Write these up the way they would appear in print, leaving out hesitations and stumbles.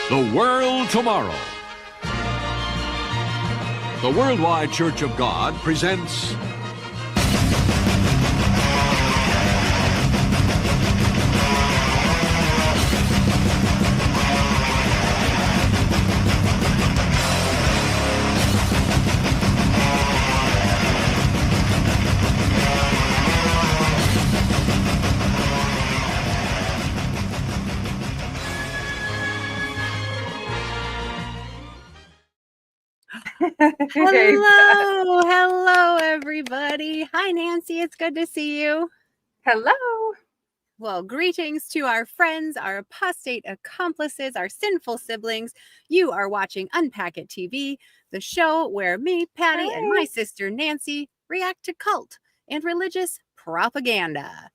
The World Tomorrow. The Worldwide Church of God presents Hello, everybody. Hi, Nancy. It's good to see you. Hello. Well, greetings to our friends, our apostate accomplices, our sinful siblings. You are watching Unpack It TV, the show where me, Patty, and my sister Nancy react to cult and religious propaganda.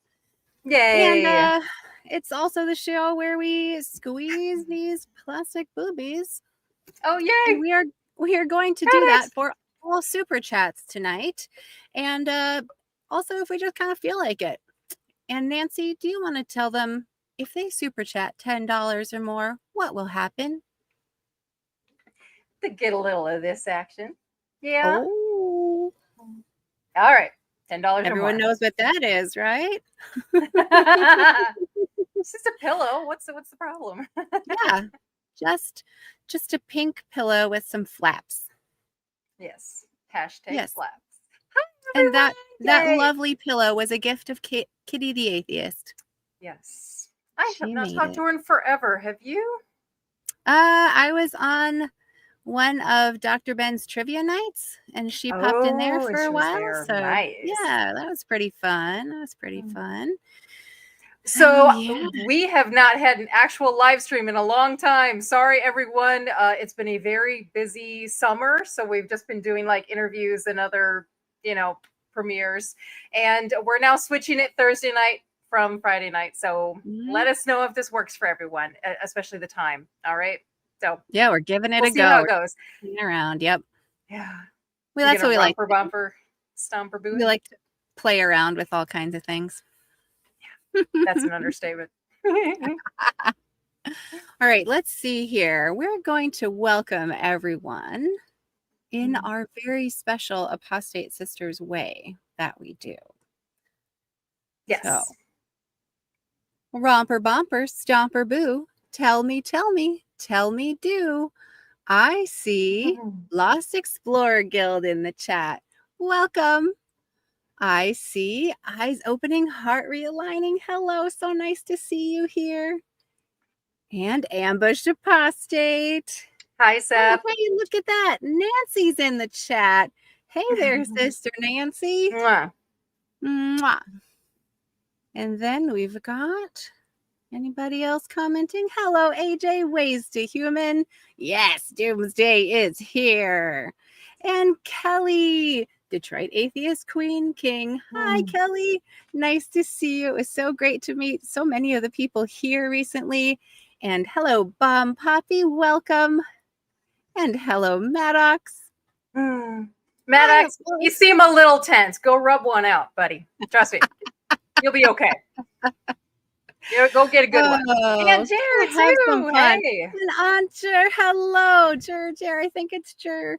Yay. And it's also the show where we squeeze these plastic boobies. Oh, yay. And we are going to do that for all super chats tonight. And also if we just kind of feel like it. And Nancy, do you want to tell them if they super chat $10 or more, what will happen? To get a little of this action. Yeah. Oh. All right. $10 or more. Everyone knows what that is, right? It's just a pillow. What's the problem? Yeah. Just a pink pillow with some flaps. Yes. Hashtag flaps. Hi, and that Yay. lovely pillow was a gift of Kitty the Atheist. Yes. I have not talked to her in forever. Have you? I was on one of Dr. Ben's trivia nights, and she popped in there for a while. So nice. Yeah, that was pretty fun. So we have not had an actual live stream in a long time. Sorry, everyone. It's been a very busy summer. So we've just been doing like interviews and other, premieres. And we're now switching it Thursday night from Friday night. So let us know if this works for everyone, especially the time. All right. So yeah, we're giving it a see go. How it goes. Around. Yep. Yeah. Well, that's what we like. Bumper, stomper, boo. We like to play around with all kinds of things. That's an understatement. All right, let's see here. We're going to welcome everyone in our very special Apostate Sisters way that we do. Yes. So, romper bumper, stomper boo, tell me, do. I see Lost Explorer Guild in the chat. Welcome. I see eyes opening, heart realigning. Hello, so nice to see you here. And ambushed apostate. Hi, Seth. Oh, hey, look at that. Nancy's in the chat. Hey there, Sister Nancy. Mwah. Mwah. And then we've got anybody else commenting? Hello, AJ, Ways to Human. Yes, Doomsday is here. And Kelly, Detroit Atheist Queen King. Hi, Kelly. Nice to see you. It was so great to meet so many of the people here recently. And hello, Bomb Poppy. Welcome. And hello, Maddox. Maddox, you seem a little tense. Go rub one out, buddy. Trust me. You'll be okay. Go get a good one. And Jared, too. Hey. And Aunt Jer. Hello, Jer. I think it's Jer.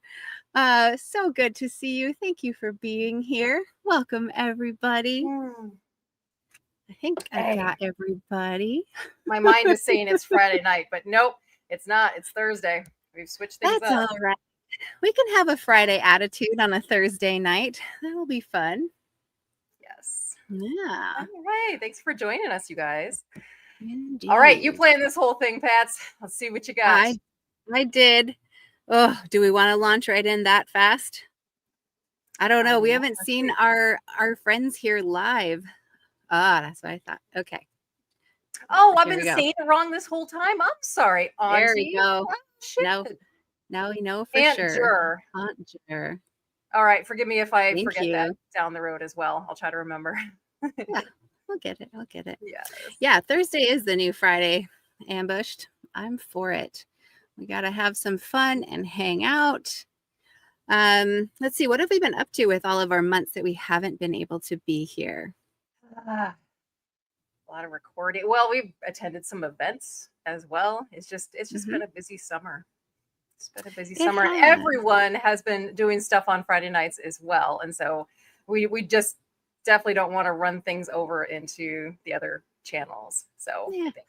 So good to see you. Thank you for being here. Welcome, everybody. I think I got everybody. My mind is saying it's Friday night, but nope, it's not. It's Thursday. We've switched things That's up. all right. We can have a Friday attitude on a Thursday night. That'll be fun. Yes. Yeah. All right. Thanks for joining us, you guys. Indeed. All right, you plan this whole thing, Pats. Let's see what you got. I did. Oh, do we want to launch right in that fast? I don't know. We haven't seen our friends here live. Ah, that's what I thought. Okay. Oh, I've been saying it wrong this whole time. I'm sorry, Auntie. There we go. Oh, shit. Now we know for Aunt sure. Aunt Jur. All right, forgive me if I Thank forget you. that down the road as well. I'll try to remember. Yeah, we'll get it. We'll get it. Yes. Yeah, Thursday is the new Friday ambushed. I'm for it. We got to have some fun and hang out. Let's see, what have we been up to with all of our months that we haven't been able to be here? A lot of recording. Well, we've attended some events as well. It's just been a busy summer. It's been a busy summer. Everyone has been doing stuff on Friday nights as well. And so we just definitely don't want to run things over into the other channels. So I think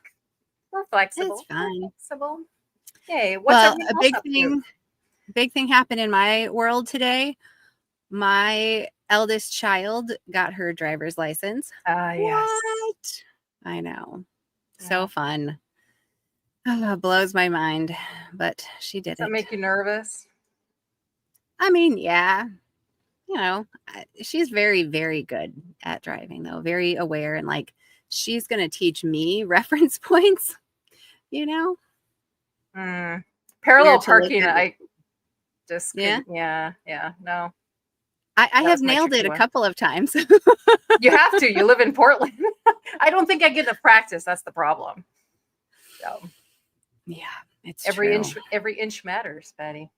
we're flexible. It's fine. We're flexible. Yay. What's a big thing happened in my world today. My eldest child got her driver's license. Yes. What? I know. Yeah. So fun. Blows my mind, but she did it. Does that make you nervous? I mean, yeah. You know, she's very, very good at driving, though. Very aware. And like, she's going to teach me reference points, you know? Parallel parking, I just couldn't. Yeah. No. I have nailed it a couple of times. You have to. You live in Portland. I don't think I get enough practice. That's the problem. So, yeah, it's every true. Every inch matters, Patty.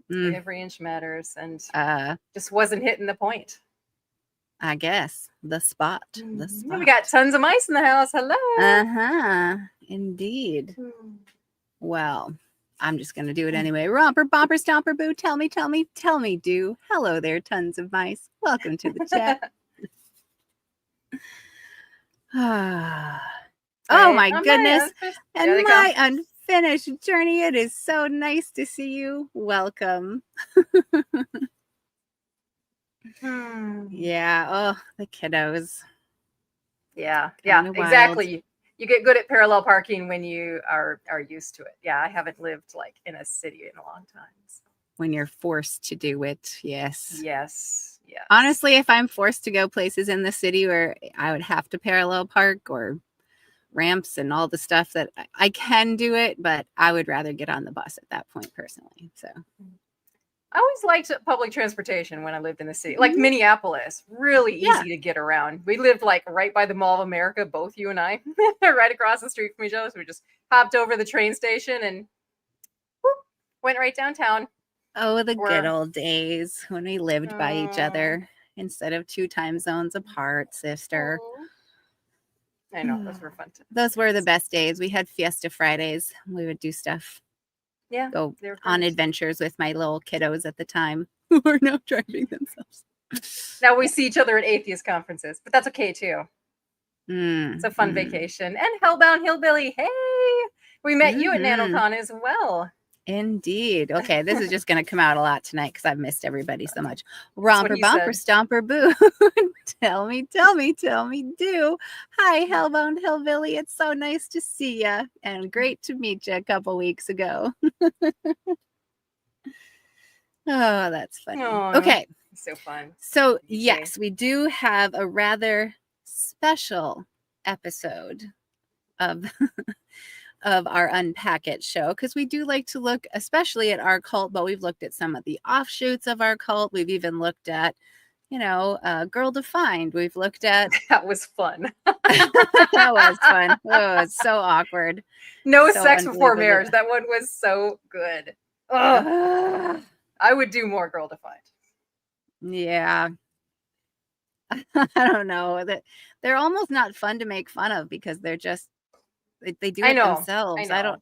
Every inch matters, and just wasn't hitting the point. I guess the spot. The spot. We got tons of mice in the house. Hello. Indeed. Well, I'm just going to do it anyway. Romper, bomper, stomper, boo. Tell me, do. Hello there, tons of mice. Welcome to the chat. Oh, my goodness. And my unfinished journey. It is so nice to see you. Welcome. Yeah. Oh, the kiddos. Yeah. Exactly. You get good at parallel parking when you are used to it. Yeah, I haven't lived like in a city in a long time. So. When you're forced to do it, yes. Yes. Honestly, if I'm forced to go places in the city where I would have to parallel park or ramps and all the stuff that I can do it, but I would rather get on the bus at that point personally. So I always liked public transportation when I lived in the city, like Minneapolis, really easy to get around. We lived like right by the Mall of America, both you and I, right across the street from each other. So we just hopped over the train station and went right downtown. Oh, the good old days when we lived by each other instead of 2 time zones apart, sister. I know, those were fun. Those were the best days. We had Fiesta Fridays. We would do stuff. Yeah. Go on adventures with my little kiddos at the time who are now driving themselves. Now we see each other at atheist conferences, but that's okay too. It's a fun vacation. And Hellbound Hillbilly, hey, we met you at NanoCon as well. Indeed. Okay, this is just going to come out a lot tonight because I've missed everybody so much. Romper, bumper, stomper, boo. Tell me, do. Hi, Hellbound Hillbilly. It's so nice to see ya, and great to meet you a couple weeks ago. Oh, that's funny. Okay. So fun. So, yes, we do have a rather special episode of our Unpack It show, because we do like to look especially at our cult, but we've looked at some of the offshoots of our cult. We've even looked at, Girl Defined. We've looked at that was fun. That was fun. Oh, it's so awkward. No Sex Before Marriage. That one was so good. I would do more Girl Defined. Yeah. I don't know, that they're almost not fun to make fun of because they're just they do it themselves. I don't.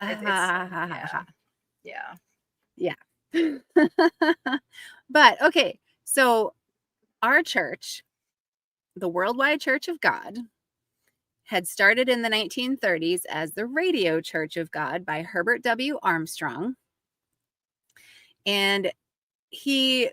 Yeah. But okay, so our church, the Worldwide Church of God, had started in the 1930s as the Radio Church of God by Herbert W. Armstrong. And he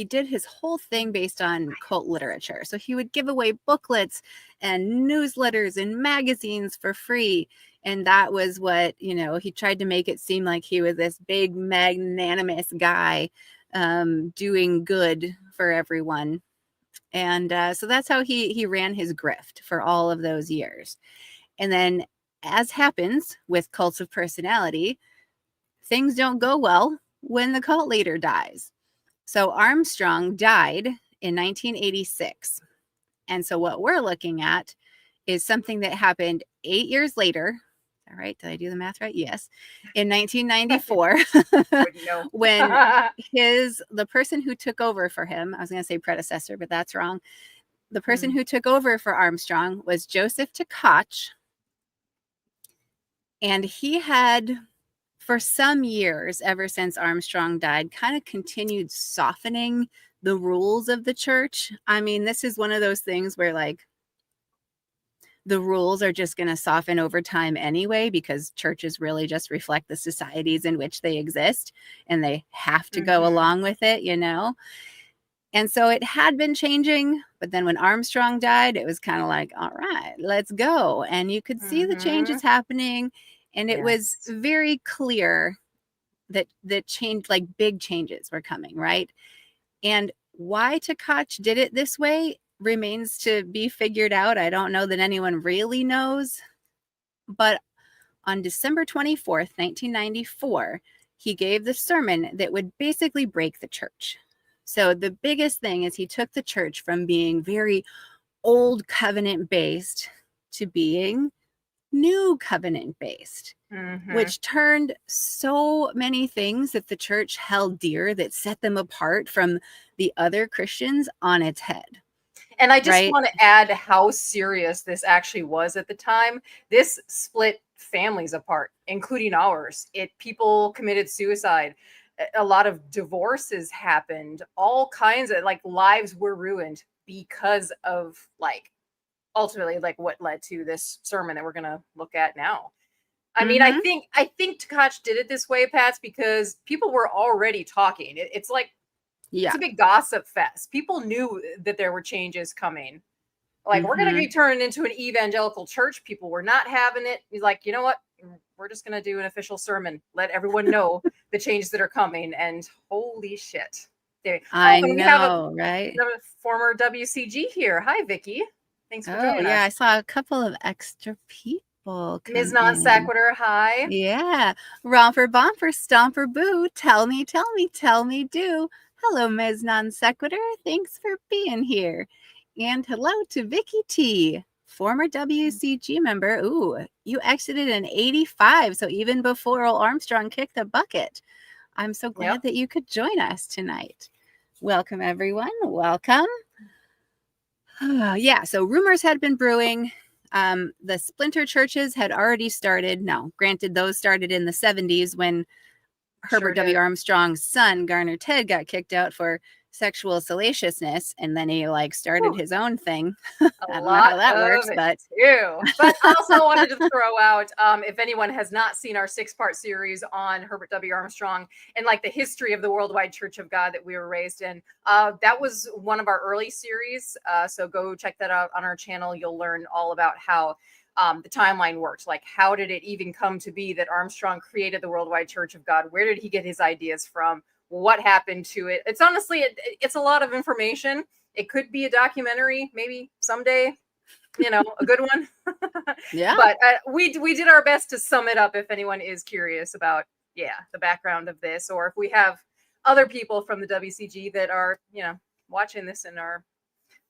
did his whole thing based on cult literature. So he would give away booklets and newsletters and magazines for free. And that was what, he tried to make it seem like he was this big, magnanimous guy doing good for everyone. And so that's how he ran his grift for all of those years. And then, as happens with cults of personality, things don't go well when the cult leader dies. So Armstrong died in 1986. And so what we're looking at is something that happened 8 years later. All right. Did I do the math right? Yes. In 1994, when the person who took over for him, I was going to say predecessor, but that's wrong. The person who took over for Armstrong was Joseph Tkach. And he had, for some years, ever since Armstrong died, kind of continued softening the rules of the church. I mean, this is one of those things where, like, the rules are just going to soften over time anyway, because churches really just reflect the societies in which they exist, and they have to go along with it, And so it had been changing, but then when Armstrong died, it was kind of like, all right, let's go. And you could see the changes happening, and it was very clear that change, like big changes were coming, right? And why Tkach did it this way remains to be figured out. I don't know that anyone really knows. But on December 24th, 1994, he gave the sermon that would basically break the church. So the biggest thing is he took the church from being very old covenant based to being new covenant based, which turned so many things that the church held dear, that set them apart from the other Christians, on its head. And I just want to add how serious this actually was at the time. This split families apart, including ours. People committed suicide. A lot of divorces happened. All kinds of lives were ruined because of ultimately what led to this sermon that we're going to look at now. I mean, I think Tkach did it this way, Pats, because people were already talking. It's a big gossip fest. People knew that there were changes coming. We're going to be turned into an evangelical church. People were not having it. He's like, you know what? We're just going to do an official sermon. Let everyone know the changes that are coming. And holy shit. I know, we have right? The former WCG here. Hi, Vicky. Thanks for joining us. Yeah, I saw a couple of extra people. Ms. Non Sequitur, hi. Yeah. Romper, Bomper, Stomper, Boo. Tell me, do. Hello, Ms. Non Sequitur. Thanks for being here. And hello to Vicky T, former WCG member. Ooh, you exited in 85, so even before old Armstrong kicked the bucket. I'm so glad that you could join us tonight. Welcome, everyone. Welcome. So rumors had been brewing. The splinter churches had already started. Now, granted, those started in the 70s when Herbert W. Armstrong's son, Garner Ted, got kicked out for sexual salaciousness, and then he started his own thing. I don't know how that works, but I also wanted to throw out, if anyone has not seen our 6-part series on Herbert W. Armstrong and the history of the Worldwide Church of God that we were raised in, that was one of our early series. So go check that out on our channel. You'll learn all about how the timeline worked. How did it even come to be that Armstrong created the Worldwide Church of God? Where did he get his ideas from? What happened to it? It's honestly, it's a lot of information. It could be a documentary, maybe someday, a good one. Yeah. But we did our best to sum it up if anyone is curious about, the background of this, or if we have other people from the WCG that are, watching this and are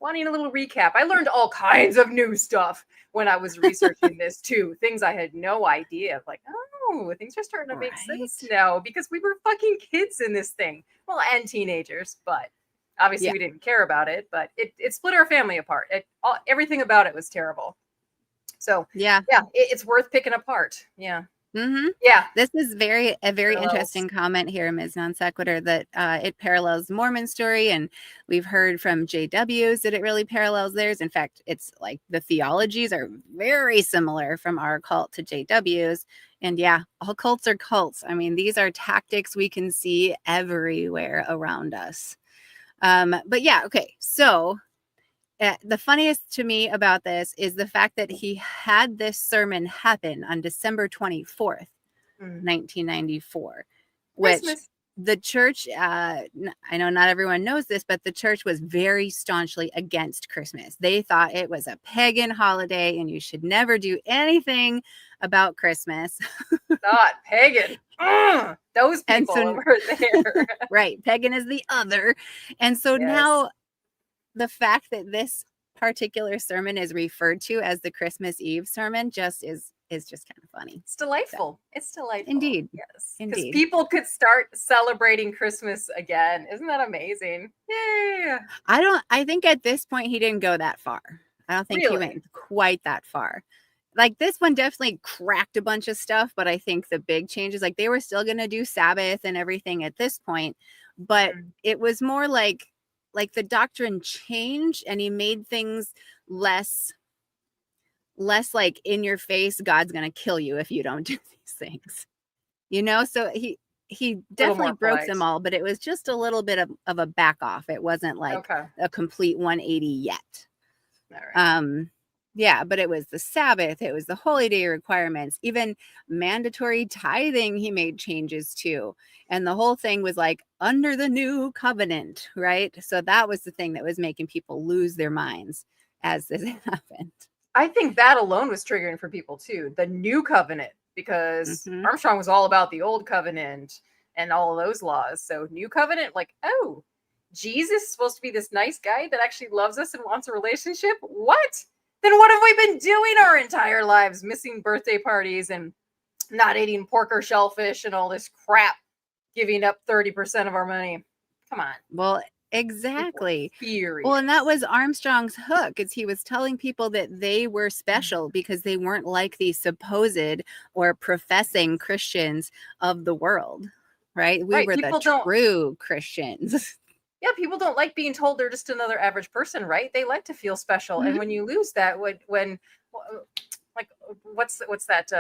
wanting a little recap. I learned all kinds of new stuff when I was researching this too. Things I had no idea of, things are starting to make sense now because we were fucking kids in this thing. Well, and teenagers, but obviously we didn't care about it, but it split our family apart. Everything about it was terrible. So it's worth picking apart. Yeah. Yeah. This is a very Parallels. interesting comment here, Ms. Non Sequitur, that it parallels Mormon story, and we've heard from JWs that it really parallels theirs. In fact, it's like the theologies are very similar from our cult to JWs. And yeah, all cults are cults. I mean, these are tactics we can see everywhere around us. But yeah, okay, so the funniest to me about this is the fact that he had this sermon happen on December 24th, 1994, which Christmas. the church, I know not everyone knows this, but the church was very staunchly against Christmas. They thought it was a pagan holiday and you should never do anything about Christmas. Not pagan. Those And people so- over there. Right, pagan is the other. And so Yes. now the fact that this particular sermon is referred to as the Christmas Eve sermon just is just kind of funny. It's delightful. It's delightful. Indeed. Yes. Because Indeed. people could start celebrating Christmas again. Isn't that amazing? Yeah. I think at this point he didn't go that far. I don't think he Really? went quite that far. Like this one definitely cracked a bunch of stuff, but I think the big changes, like they were still going to do Sabbath and everything at this point, but it was more like the doctrine changed and he made things less like in your face, God's going to kill you if you don't do these things, you know? So he definitely broke them all, but it was just a little bit of a back off. It wasn't like a complete 180 yet. All right. Yeah, but it was the Sabbath, it was the holy day requirements, even mandatory tithing he made changes to. And the whole thing was like under the new covenant, right? So that was the thing that was making people lose their minds as this happened. I think that alone was triggering for people too. The new covenant, because Armstrong was all about the old covenant and all of those laws. So new covenant, like, oh, Jesus is supposed to be this nice guy that actually loves us and wants a relationship? What? Then what have we been doing our entire lives? Missing birthday parties and not eating pork or shellfish and all this crap, giving up 30% of our money. Come on. Well, exactly. Furious. Well, and that was Armstrong's hook, is he was telling people that they were special because they weren't like the supposed or professing Christians of the world, right? We were the true Christians. Yeah, people don't like being told they're just another average person, right? They like to feel special. And when you lose that, when like, what's that?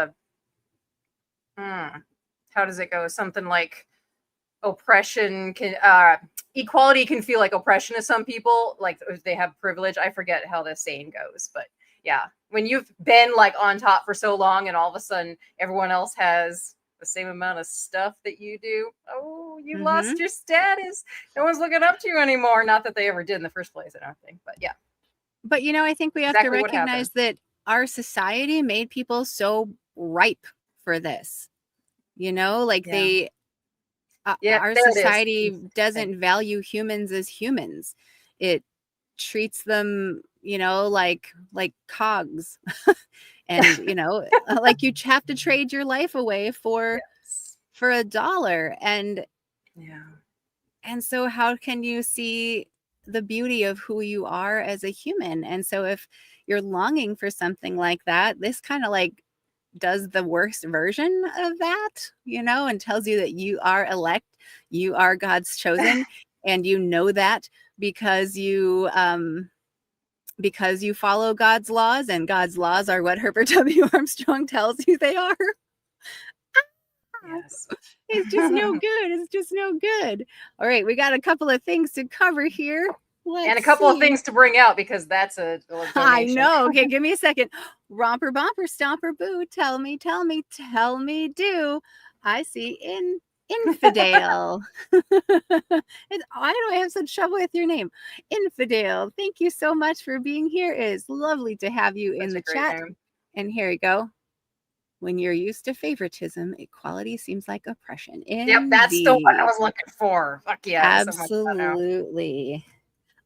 How does it go? Something like oppression can, equality can feel like oppression to some people. Like they have privilege. I forget how the saying goes, but yeah, when you've been like on top for so long and all of a sudden everyone else has the same amount of stuff that you do. Oh, you lost your status. No one's looking up to you anymore. Not that they ever did in the first place, I don't think. But yeah. But you know, I think we have to recognize that our society made people so ripe for this. You know, like our society doesn't value humans as humans. It treats them, you know, like cogs. And, you know, like you have to trade your life away for $1. And so how can you see the beauty of who you are as a human? And so if you're longing for something like that, this kind of like does the worst version of that, you know, and tells you that you are elect, you are God's chosen, and you know that because you follow God's laws, and God's laws are what Herbert W. Armstrong tells you they are. Yes. It's just no good. It's just no good. All right, we got a couple of things to cover here. And a couple of things to bring out because that's a donation. I know. Okay, give me a second. Romper, bumper, stomper, boo. Tell me, do. I see infidel. Why do I have such trouble with your name? Infidel. Thank you so much for being here. It is lovely to have you in the chat. Name. And here we go. When you're used to favoritism, equality seems like oppression. Indeed. Yep, that's the one I was looking for. Fuck yeah. Absolutely.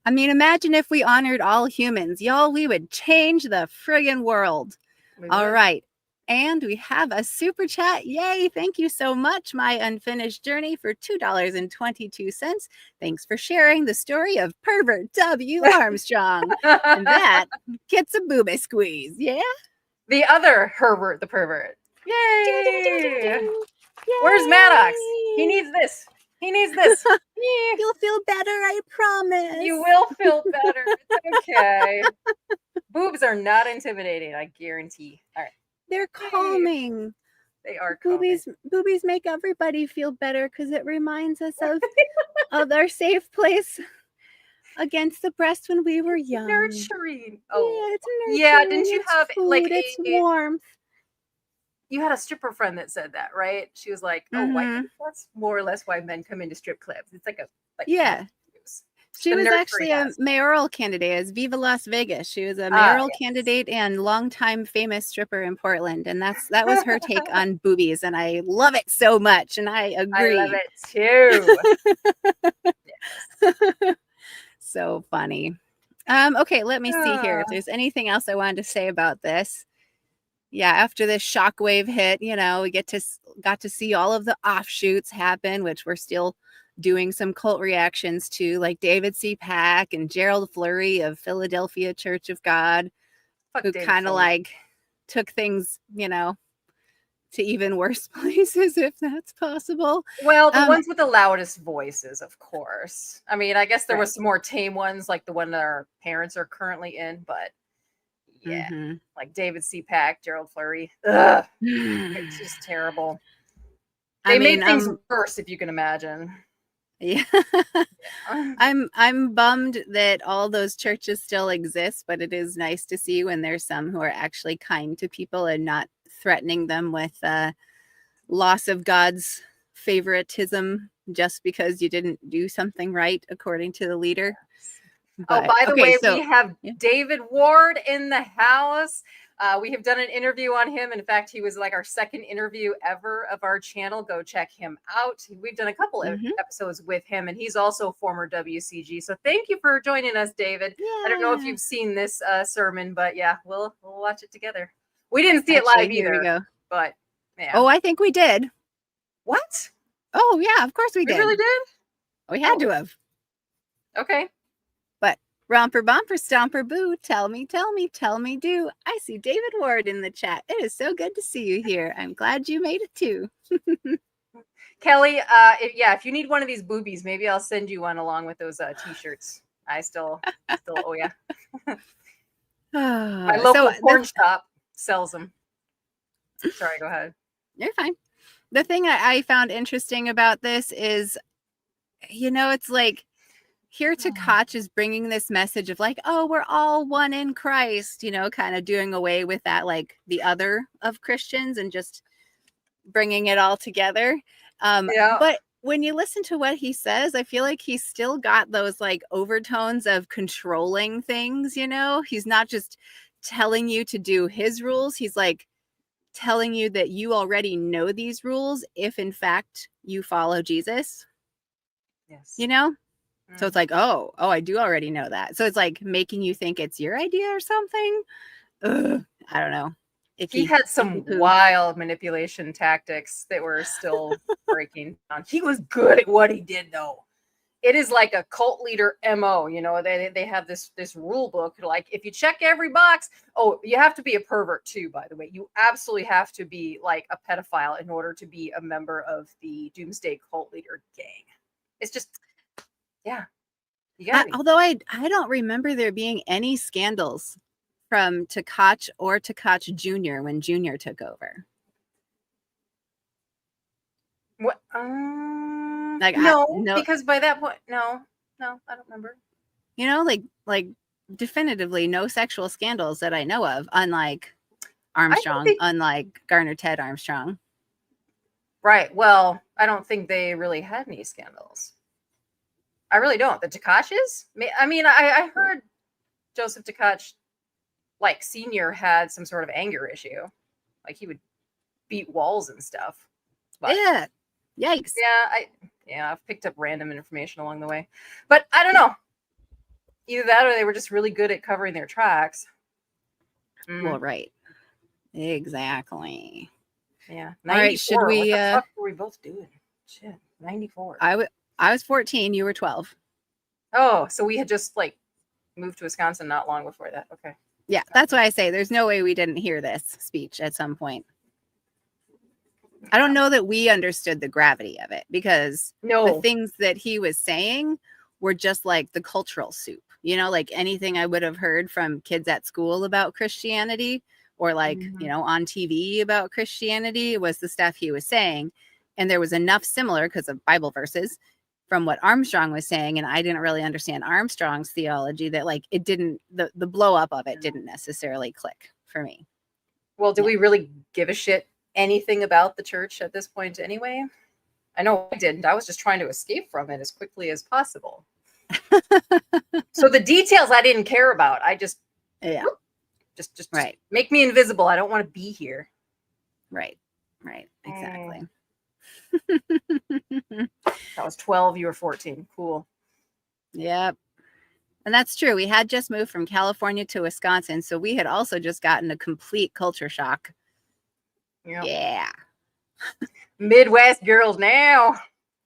I mean, imagine if we honored all humans. Y'all, we would change the friggin' world. All right. And we have a super chat. Yay. Thank you so much, My Unfinished Journey, for $2.22. Thanks for sharing the story of pervert W. Armstrong. And that gets a booby squeeze. Yeah. The other Herbert the pervert. Yay! Where's Maddox? He needs this. He needs this. You'll feel better, I promise. You will feel better. It's okay. Boobs are not intimidating, I guarantee. All right. They're calming. They are calming. Boobies make everybody feel better because it reminds us of our safe place against the breast when we were young. Nurturing. Oh, yeah, it's nurturing. Yeah, didn't you have food, like it's warmth? You had a stripper friend that said that, right? She was like, "Oh, that's more or less why men come into strip clubs. It's like yeah." She was actually a mayoral candidate as Viva Las Vegas. She was a mayoral candidate and longtime famous stripper in Portland, and that was her take on boobies, and I love it so much, and I agree. I love it too. So funny. Okay, let me see here if there's anything else I wanted to say about this. Yeah, after this shockwave hit, we got to see all of the offshoots happen, which we're still doing some cult reactions to, like David C. Pack and Gerald Flurry of Philadelphia Church of God, who kind of like took things, to even worse places, if that's possible. Well, the ones with the loudest voices, of course. I mean, I guess there was some more tame ones, like the one that our parents are currently in, but yeah, like David C. Pack, Gerald Flurry. Ugh, it's just terrible. They made things worse, if you can imagine. Yeah. I'm bummed that all those churches still exist, but it is nice to see when there's some who are actually kind to people and not threatening them with loss of God's favoritism just because you didn't do something right according to the leader. But, by the way, we have David Ward in the house. We have done an interview on him. In fact, he was like our second interview ever of our channel. Go check him out. We've done a couple of episodes with him, and he's also former WCG. So thank you for joining us, David. Yeah. I don't know if you've seen this sermon, but yeah, we'll watch it together. We didn't see it live either. Here we go. But yeah. Oh, I think we did. What? Oh yeah, of course we did. We really did? We had to have. Okay. But romper bumper stomper boo, tell me do. I see David Ward in the chat. It is so good to see you here. I'm glad you made it too. Kelly, if you need one of these boobies, maybe I'll send you one along with those t-shirts. I still oh yeah. My local porn shop sells them. Sorry, go ahead. You're fine. The thing I found interesting about this is, it's like, here Tkach is bringing this message of like, oh, we're all one in Christ, kind of doing away with that, like the other of Christians and just bringing it all together. But when you listen to what he says, I feel like he's still got those like overtones of controlling things, He's not just telling you to do his rules. He's like telling you that you already know these rules if in fact you follow Jesus. Yes. So it's like, oh, I do already know that. So it's like making you think it's your idea or something. Ugh, I don't know. He had some wild manipulation tactics that were still breaking down. He was good at what he did, though. It is like a cult leader MO. They have this rule book. Like, if you check every box, you have to be a pervert too, by the way. You absolutely have to be like a pedophile in order to be a member of the Doomsday Cult Leader gang. It's just... yeah. Although I don't remember there being any scandals from Tkach or Tkach Jr. when Jr. took over. What? No, because by that point, no, I don't remember. Like definitively no sexual scandals that I know of, unlike Armstrong, unlike Garner Ted Armstrong. Right. Well, I don't think they really had any scandals. I really don't. The Tkachs? I mean, I heard Joseph Tkach, like, Sr. had some sort of anger issue. Like, he would beat walls and stuff. But, yeah. Yikes. Yeah, I've picked up random information along the way. But I don't know. Either that or they were just really good at covering their tracks. Well, right. Exactly. Yeah. 94. All right, should we... What the fuck were we both doing? Shit, 94. I was 14. You were 12. Oh, so we had just like moved to Wisconsin not long before that. Okay. Yeah, that's why I say there's no way we didn't hear this speech at some point. I don't know that we understood the gravity of it, because the No. things that he was saying were just like the cultural soup, you know, like anything I would have heard from kids at school about Christianity, or like, you know, on TV about Christianity, was the stuff he was saying. And there was enough similar, because of Bible verses, from what Armstrong was saying, and I didn't really understand Armstrong's theology, that like it didn't, the blow up of it didn't necessarily click for me. Well, do we really give a shit anything about the church at this point anyway? I know I didn't. I was just trying to escape from it as quickly as possible. So the details I didn't care about. I just just right. make me invisible. I don't want to be here. Right. Exactly. I was 12, you were 14. Cool. Yep. And that's true. We had just moved from California to Wisconsin, so we had also just gotten a complete culture shock. Yep. Yeah. Midwest girls now.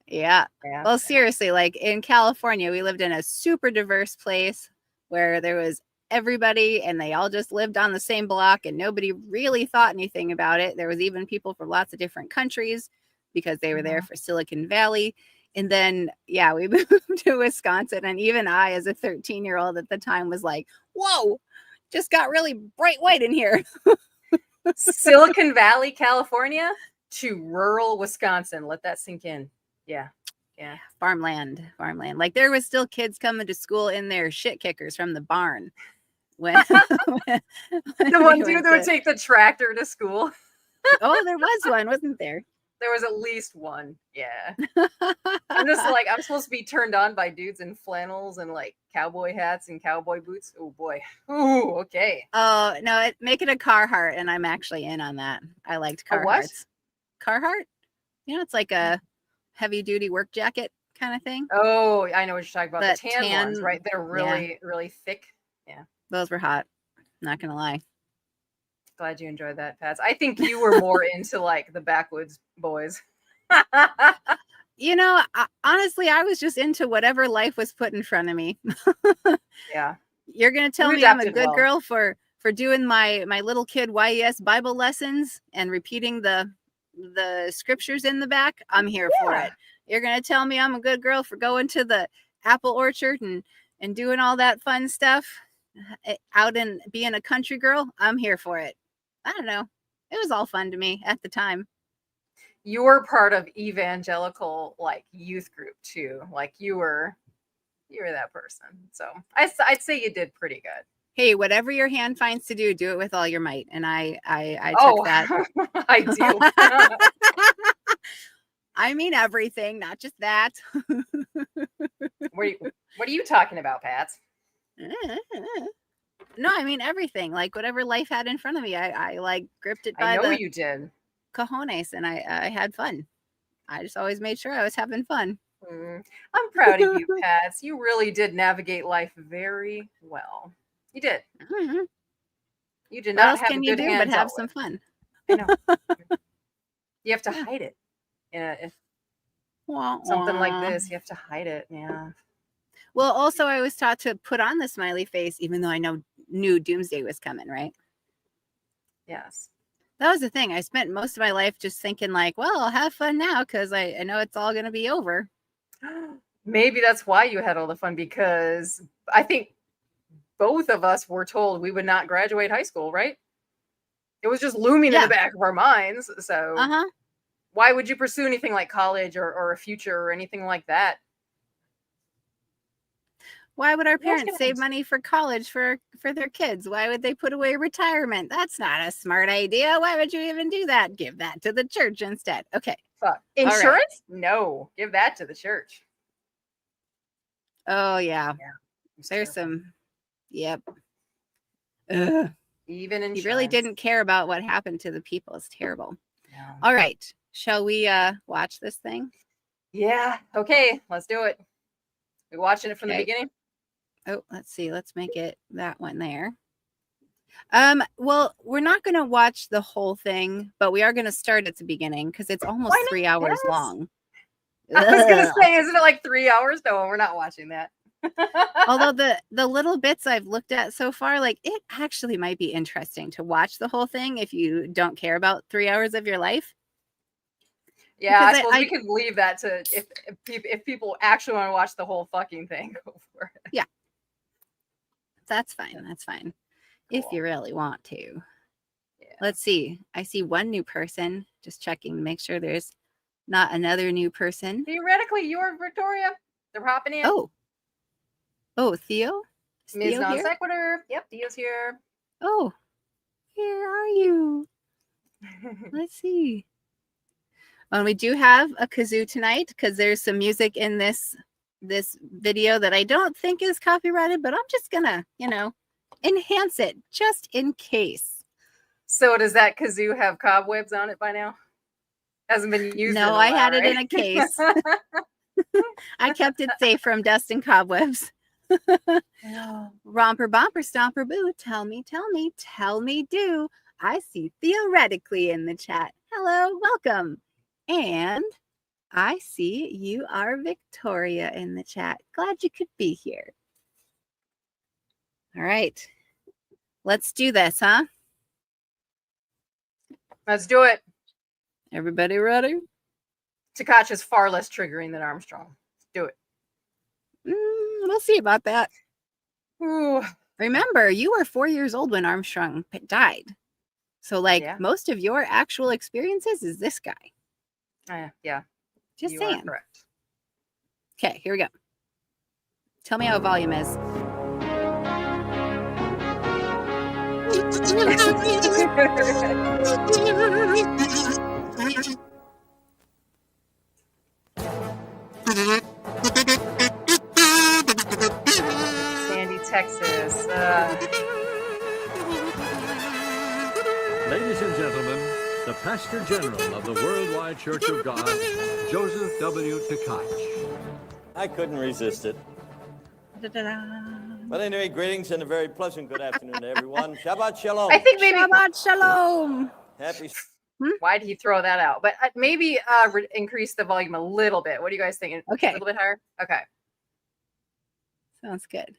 Yeah. Well, seriously, like in California, we lived in a super diverse place where there was everybody, and they all just lived on the same block, and nobody really thought anything about it. There was even people from lots of different countries, because they were there for Silicon Valley. And then, yeah, we moved to Wisconsin, and even I, as a 13-year-old at the time, was like, whoa, just got really bright white in here. Silicon Valley, California to rural Wisconsin. Let that sink in. Yeah. Farmland. Like there was still kids coming to school in their shit kickers from the barn. When the one dude that would take the tractor to school. Oh, there was one, wasn't there? There was at least one. Yeah. I'm just like, I'm supposed to be turned on by dudes in flannels and like cowboy hats and cowboy boots. Oh boy. Ooh, okay. Oh, no, make it a Carhartt, and I'm actually in on that. I liked Carhartts. Carhartt? You know, it's like a heavy duty work jacket kind of thing. Oh, I know what you're talking about. The tan ones, right? They're really, really thick. Yeah. Those were hot. Not gonna lie. Glad you enjoyed that, Pats. I think you were more into like the backwoods boys. You know, honestly, I was just into whatever life was put in front of me. Yeah. You're gonna tell me I'm a good girl for doing my little kid YES Bible lessons and repeating the scriptures in the back? I'm here for it. You're gonna tell me I'm a good girl for going to the apple orchard and doing all that fun stuff out and being a country girl? I'm here for it. I don't know. It was all fun to me at the time. You were part of evangelical like youth group too. Like you were that person. So I'd say you did pretty good. Hey, whatever your hand finds to do it with all your might. And I took that. I do. I mean everything, not just that. What are you talking about, Pats? No, I mean everything. Like whatever life had in front of me, I like gripped it by I know you did. Cojones, and I had fun. I just always made sure I was having fun. I'm proud of you, Pats. You really did navigate life very well. You did. Mm-hmm. You did not have a good hand but have some fun. I know. You have to hide it. If something like this, you have to hide it. Yeah. Well, also I was taught to put on the smiley face, even though I knew doomsday was coming, right? Yes. That was the thing. I spent most of my life just thinking like, well, I'll have fun now because I know it's all going to be over. Maybe that's why you had all the fun, because I think both of us were told we would not graduate high school, right? It was just looming in the back of our minds. So why would you pursue anything like college or a future or anything like that? Why would our parents save money for college for their kids? Why would they put away retirement? That's not a smart idea. Why would you even do that? Give that to the church instead. Okay. Insurance? Right. No, give that to the church. Oh, yeah. There's some. Yep. Ugh. Even insurance. He really didn't care about what happened to the people. It's terrible. No. All right. Shall we watch this thing? Yeah. Okay. Let's do it. We watching it from the beginning? Oh, let's see. Let's make it that one there. Well, we're not going to watch the whole thing, but we are going to start at the beginning because it's almost 3 hours long. I was going to say, isn't it like 3 hours? No, we're not watching that. Although the little bits I've looked at so far, like it actually might be interesting to watch the whole thing if you don't care about 3 hours of your life. Yeah, I Because suppose we could leave that to if people actually want to watch the whole fucking thing. Go for it. Yeah, that's fine. That's fine. If Cool. you really want to. Yeah. Let's see. I see one new person. Just checking to make sure there's not another new person. Theoretically, you're Victoria. They're hopping in. Oh, Theo? Is Ms. Theo Non here? Sequitur. Yep, Theo's here. Oh, where are you? Let's see. We do have a kazoo tonight because there's some music in this video that I don't think is copyrighted, but I'm just gonna, enhance it just in case. So does that kazoo have cobwebs on it by now? Hasn't been used. No, in a I while, had right? it in a case. I kept it safe from dust and cobwebs. Romper bumper stomper boo. Tell me, do. I see theoretically in the chat. Hello, welcome. And I see you are Victoria in the chat. Glad you could be here. All right. Let's do this, huh? Let's do it. Everybody ready? Tkach is far less triggering than Armstrong. Let's do it. We'll see about that. Ooh. Remember, you were 4 years old when Armstrong died. So, most of your actual experiences is this guy. Yeah. Just you saying. Are correct. Okay, here we go. Tell me how volume is. Sandy, Texas. Ladies and gentlemen, the Pastor General of the Worldwide Church of God, Joseph W. Tkach. I couldn't resist it. But anyway, greetings and a very pleasant good afternoon to everyone. Shabbat Shalom. I think maybe. Shabbat Shalom. Happy. Why did he throw that out? But maybe increase the volume a little bit. What do you guys think? Okay. A little bit higher? Okay. Sounds good.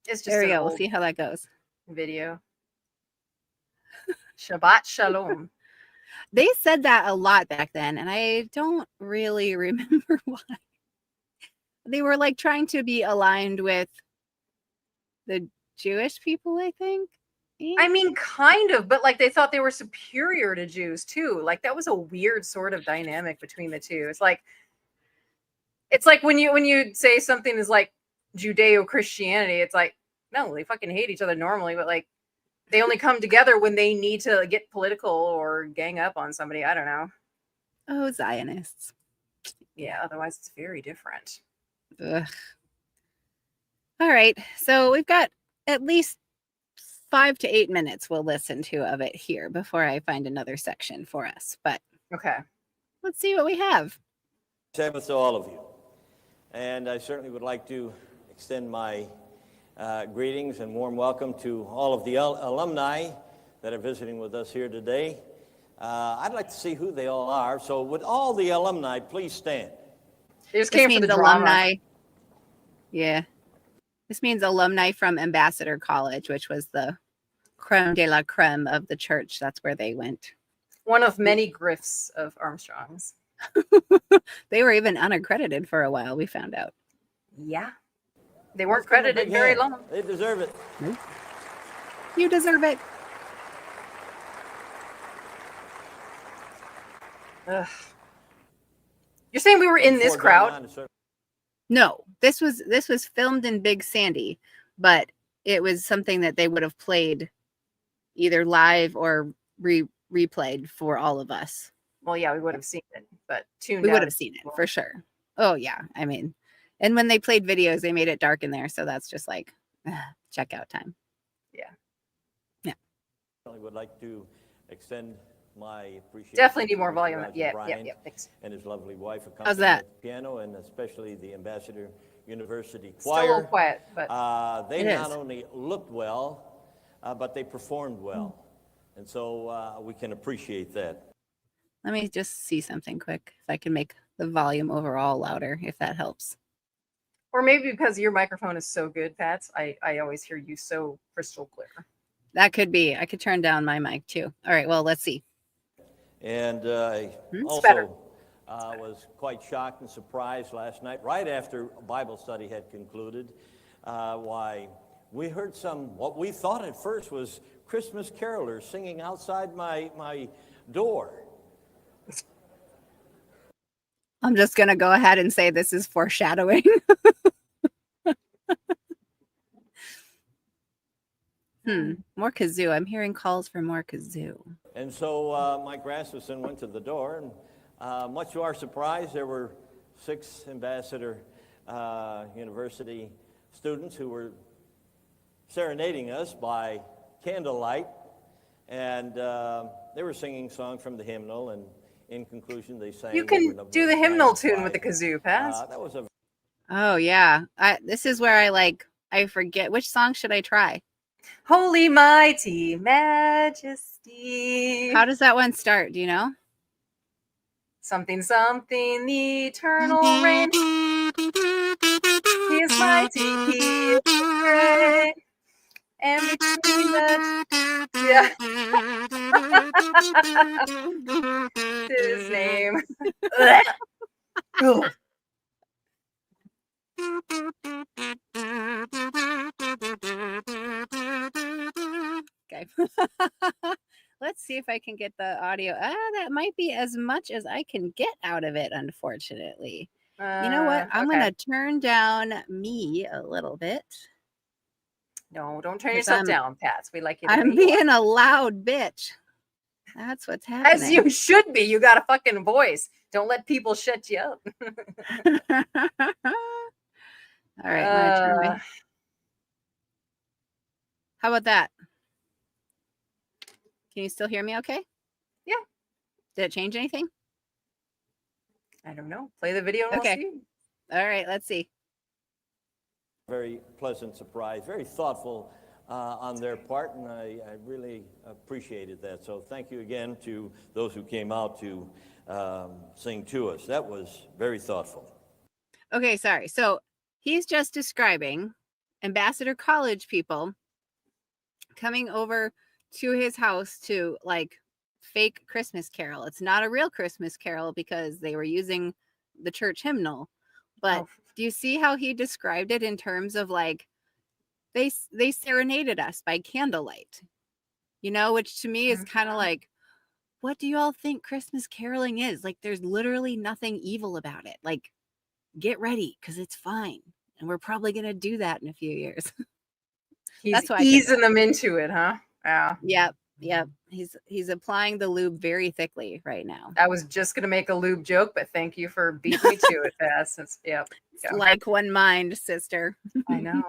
It's just there we go. We'll see how that goes. Video. Shabbat Shalom. They said that a lot back then, and I don't really remember why. They were trying to be aligned with the Jewish people, I think. Yeah. I mean, kind of, but they thought they were superior to Jews too. That was a weird sort of dynamic between the two. It's like when you say something is Judeo-Christianity, it's no, they fucking hate each other normally, but they only come together when they need to get political or gang up on somebody. I don't know. Oh, Zionists. Yeah, otherwise it's very different. Ugh. All right, so we've got at least 5 to 8 minutes we'll listen to of it here before I find another section for us. But okay, let's see what we have. Sabbaths to all of you. And I certainly would like to extend my greetings and warm welcome to all of the alumni that are visiting with us here today. I'd like to see who they all are. So would all the alumni please stand? This means for the alumni. Yeah. This means alumni from Ambassador College, which was the creme de la creme of the church. That's where they went. One of many grifts of Armstrong's. They were even unaccredited for a while, we found out. Yeah. They weren't credited very long. They deserve it. You deserve it. Ugh. You're saying we were in this crowd? No, this was filmed in Big Sandy, but it was something that they would have played either live or replayed for all of us. Well, yeah, we would have seen it, but we would have seen it for sure. Oh yeah, I mean, and when they played videos, they made it dark in there, so that's just checkout time. Yeah. I would like to extend my appreciation. Definitely need more volume. Yeah. Thanks. And his lovely wife. How's that? Piano, and especially the Ambassador University Still Choir. a little quiet, but they not only looked well, but they performed well, and so we can appreciate that. Let me just see something quick. If I can make the volume overall louder, if that helps. Or maybe because your microphone is so good, Pats, I always hear you so crystal clear. That could be. I could turn down my mic too. All right, well, let's see. And also, was quite shocked and surprised last night, right after Bible study had concluded, why we heard what we thought at first was Christmas carolers singing outside my door. I'm just going to go ahead and say this is foreshadowing. More kazoo. I'm hearing calls for more kazoo. And so Mike Rasmussen went to the door, and much to our surprise, there were 6 Ambassador University students who were serenading us by candlelight, and they were singing songs from the hymnal, and in conclusion, they sang. You can do the hymnal tune with the kazoo, Paz. That was a. Oh yeah, this is where I forget which song should I try. Holy mighty majesty. How does that one start? Do you know? Something, something, the eternal reign. He is mighty, he is great. And between the his name. Okay. Let's see if I can get the audio. That might be as much as I can get out of it, unfortunately. You know what? I'm going to turn down me a little bit. No, don't turn yourself down, Pats. We like you. I'm being a loud bitch. That's what's happening. As you should be. You got a fucking voice. Don't let people shut you up. All right. How about that? Can you still hear me okay? Yeah. Did it change anything? I don't know. Play the video and okay. we'll see. All right, let's see. Very pleasant surprise, very thoughtful on their part, and I really appreciated that. So thank you again to those who came out to sing to us. That was very thoughtful. Okay, sorry. So he's just describing Ambassador College people coming over to his house to fake Christmas carol. It's not a real Christmas carol because they were using the church hymnal. But do you see how he described it in terms of they serenaded us by candlelight, which to me is kind of what do you all think Christmas caroling is? There's literally nothing evil about it. Get ready because it's fine. And we're probably going to do that in a few years. That's why easing them into it, huh? Yeah. Yep. He's applying the lube very thickly right now. I was just gonna make a lube joke, but thank you for beating me to it, Fast. Yep. Like one mind, sister. I know.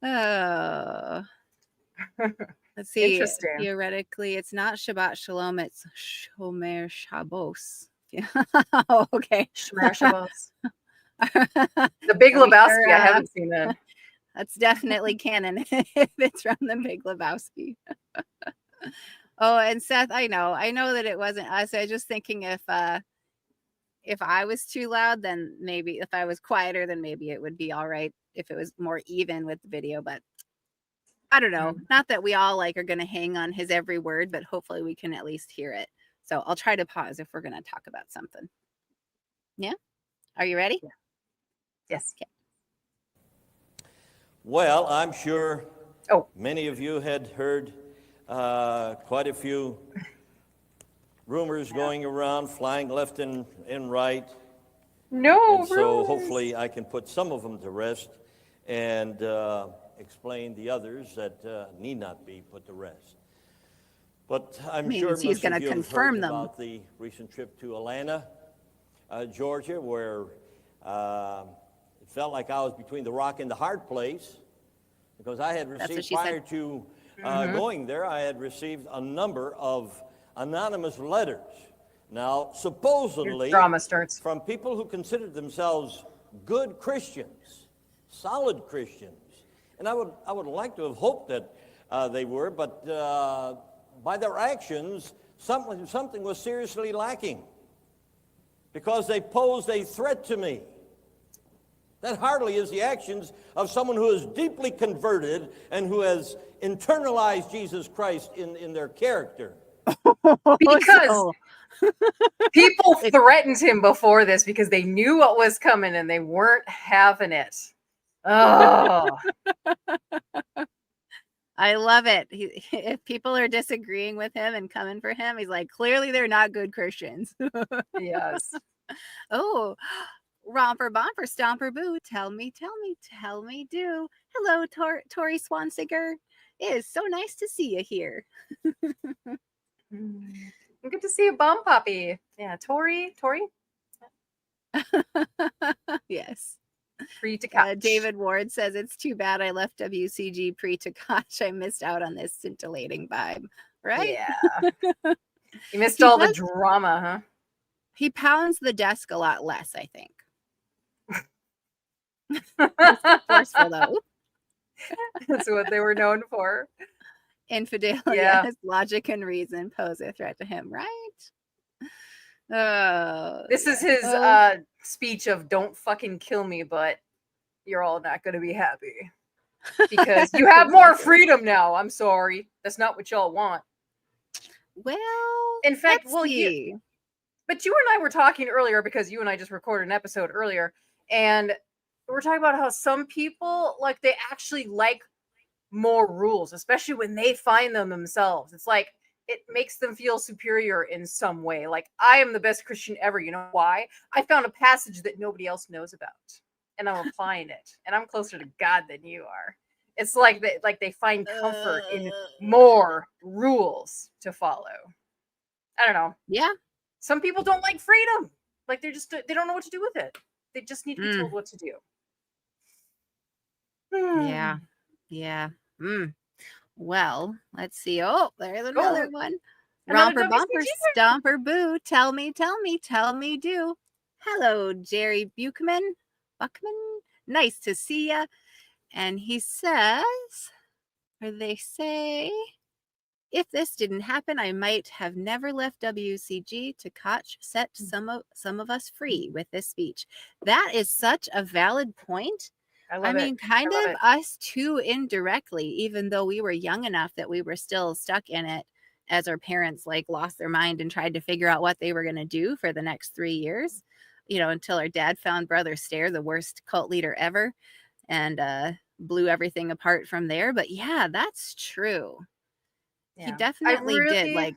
Oh. Let's see. Interesting. Theoretically, it's not Shabbat Shalom, it's Shomer Shabbos. Yeah. Oh, okay. Shomer Shabbos. The Big Lebowski. I haven't seen that. That's definitely canon if it's from the Big Lebowski. Oh, and Seth, I know that it wasn't us. I was just thinking if I was too loud, then maybe if I was quieter, then maybe it would be all right if it was more even with the video. But I don't know. Not that we all are going to hang on his every word, but hopefully we can at least hear it. So I'll try to pause if we're going to talk about something. Yeah. Are you ready? Yeah. Yes. Okay. Well, I'm sure many of you had heard quite a few rumors going around, flying left and right. No, and so hopefully I can put some of them to rest and explain the others that need not be put to rest. But I'm sure most he's of you have heard them. about the recent trip to Atlanta, Georgia, where it felt like I was between the rock and the hard place, because I had received, prior to going there, I had received a number of anonymous letters. Now, supposedly, drama starts from people who considered themselves good Christians, solid Christians. And I would like to have hoped that they were, but by their actions, something was seriously lacking, because they posed a threat to me. That hardly is the actions of someone who is deeply converted and who has internalized Jesus Christ in their character. Because People threatened him before this because they knew what was coming and they weren't having it. Oh, I love it. If people are disagreeing with him and coming for him, he's like, clearly they're not good Christians. yes. Oh, romper bomper stomper boo. Tell me, do. Hello, Tori Swansiger. It is so nice to see you here. Good to see you, Bomb Poppy. Yeah, Tori. Yes. Pre-Tkach. David Ward says, it's too bad I left WCG pre-Tkach. I missed out on this scintillating vibe. Right? Yeah. You missed He all the does- drama, huh? He pounds the desk a lot less, I think. Forceful though. That's what they were known for. Infidelity, Yeah. as logic and reason pose a threat to him, right? This is his speech of "Don't fucking kill me, but you're all not going to be happy because you have more freedom now. I'm sorry, that's not what y'all want." Well, In fact, let's well, see. But you and I were talking earlier because you and I just recorded an episode earlier, and we're talking about how some people like they actually like more rules, especially when they find them themselves. It's like it makes them feel superior in some way. Like, I am the best Christian ever. You know why? I found a passage that nobody else knows about, and I'm applying it, and I'm closer to God than you are. It's like they find comfort in more rules to follow. I don't know. Yeah. Some people don't like freedom. Like they don't know what to do with it. They just need to be told what to do. Yeah. Yeah. Well, let's see. Oh, there's another one. Another Romper bumper WCG. stomper boo. Tell me, do. Hello, Jerry Buchman. Nice to see ya. And he says, or they say, if this didn't happen, I might have never left WCG. Tkach set some of us free with this speech. That is such a valid point. I mean, kind of us too indirectly, even though we were young enough that we were still stuck in it as our parents like lost their mind and tried to figure out what they were going to do for the next 3 years, until our dad found Brother Stare, the worst cult leader ever, and blew everything apart from there. But yeah, that's true. Yeah. He definitely did. Like,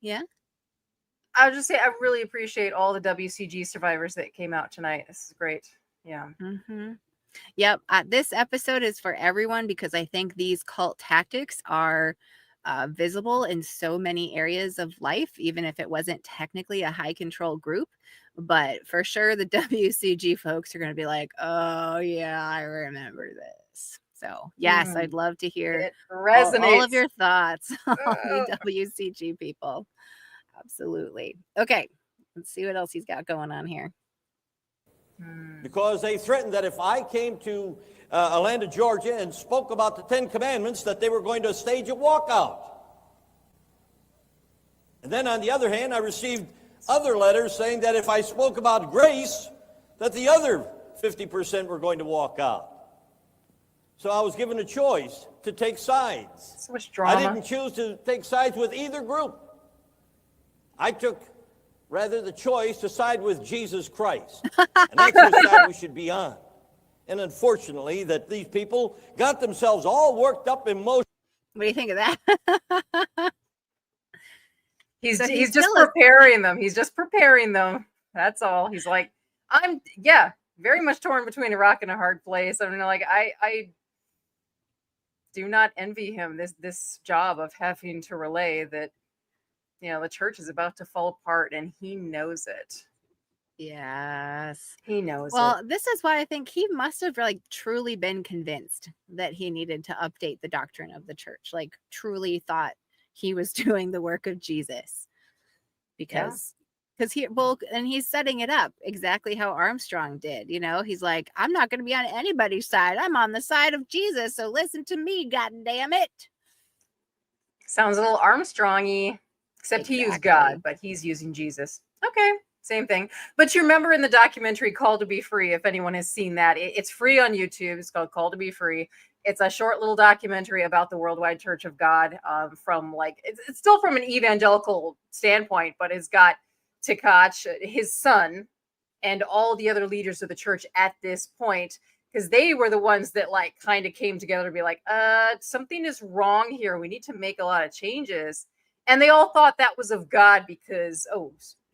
yeah. I would just say I really appreciate all the WCG survivors that came out tonight. This is great. Yeah. Mm-hmm. Yep. This episode is for everyone because I think these cult tactics are visible in so many areas of life, even if it wasn't technically a high control group. But for sure, the WCG folks are going to be like, oh, yeah, I remember this. So, yes, I'd love to hear all of your thoughts on the WCG people. Absolutely. Okay. Let's see what else he's got going on here. Because they threatened that if I came to Atlanta, Georgia, and spoke about the 10 Commandments, that they were going to stage a walkout. And then on the other hand, I received other letters saying that if I spoke about grace, that the other 50% were going to walk out. So I was given a choice to take sides. So much drama. I didn't choose to take sides with either group. I took rather the choice to side with Jesus Christ. And that's the side we should be on. And unfortunately, that these people got themselves all worked up in motion. What do you think of that? He's just preparing them. He's just preparing them. That's all. He's like, I'm very much torn between a rock and a hard place. I mean, like I do not envy him this job of having to relay that the church is about to fall apart, and he knows it. Yes, he knows it. Well, this is why I think he must have truly been convinced that he needed to update the doctrine of the church. Like, truly thought he was doing the work of Jesus, because he's setting it up exactly how Armstrong did. He's like, I'm not going to be on anybody's side. I'm on the side of Jesus. So listen to me, God damn it. Sounds a little Armstrong-y. Except he used God, but he's using Jesus. Okay. Same thing. But you remember in the documentary Call to Be Free, if anyone has seen that, it's free on YouTube. It's called Call to Be Free. It's a short little documentary about the Worldwide Church of God, from like, it's still from an evangelical standpoint, but it's got Tkach, his son, and all the other leaders of the church at this point, because they were the ones that like kind of came together to be like, something is wrong here. We need to make a lot of changes. And they all thought that was of God because,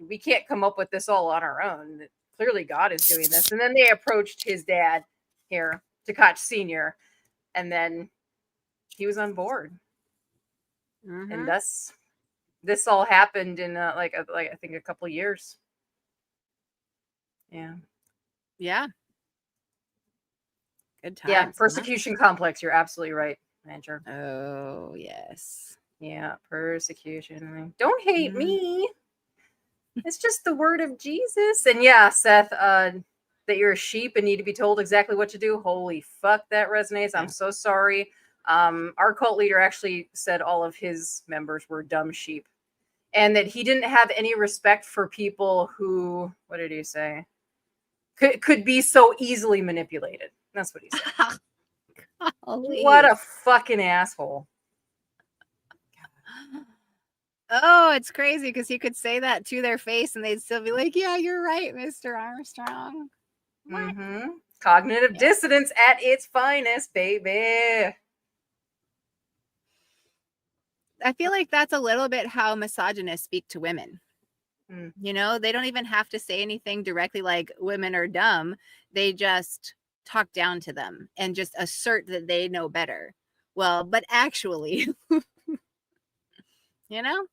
we can't come up with this all on our own. Clearly God is doing this. And then they approached his dad here, Tkach Sr., and then he was on board. Mhm. And thus, this all happened in I think a couple of years. Yeah. Yeah. Good times. Yeah. huh? Persecution complex. You're absolutely right, Andrew. Oh, yes. Yeah. Persecution. Don't hate Mhm. me. It's just the word of Jesus. And yeah, Seth, that you're a sheep and need to be told exactly what to do. Holy fuck, that resonates. I'm so sorry. Our cult leader actually said all of his members were dumb sheep, and that he didn't have any respect for people who, what did he say? Could be so easily manipulated. That's what he said. What a fucking asshole. Oh, it's crazy because he could say that to their face and they'd still be like, yeah, you're right, Mr. Armstrong. What? Mm-hmm. Cognitive dissonance at its finest, baby. I feel like that's a little bit how misogynists speak to women. Mm. You know, they don't even have to say anything directly like women are dumb. They just talk down to them and just assert that they know better. Well, but actually, you know?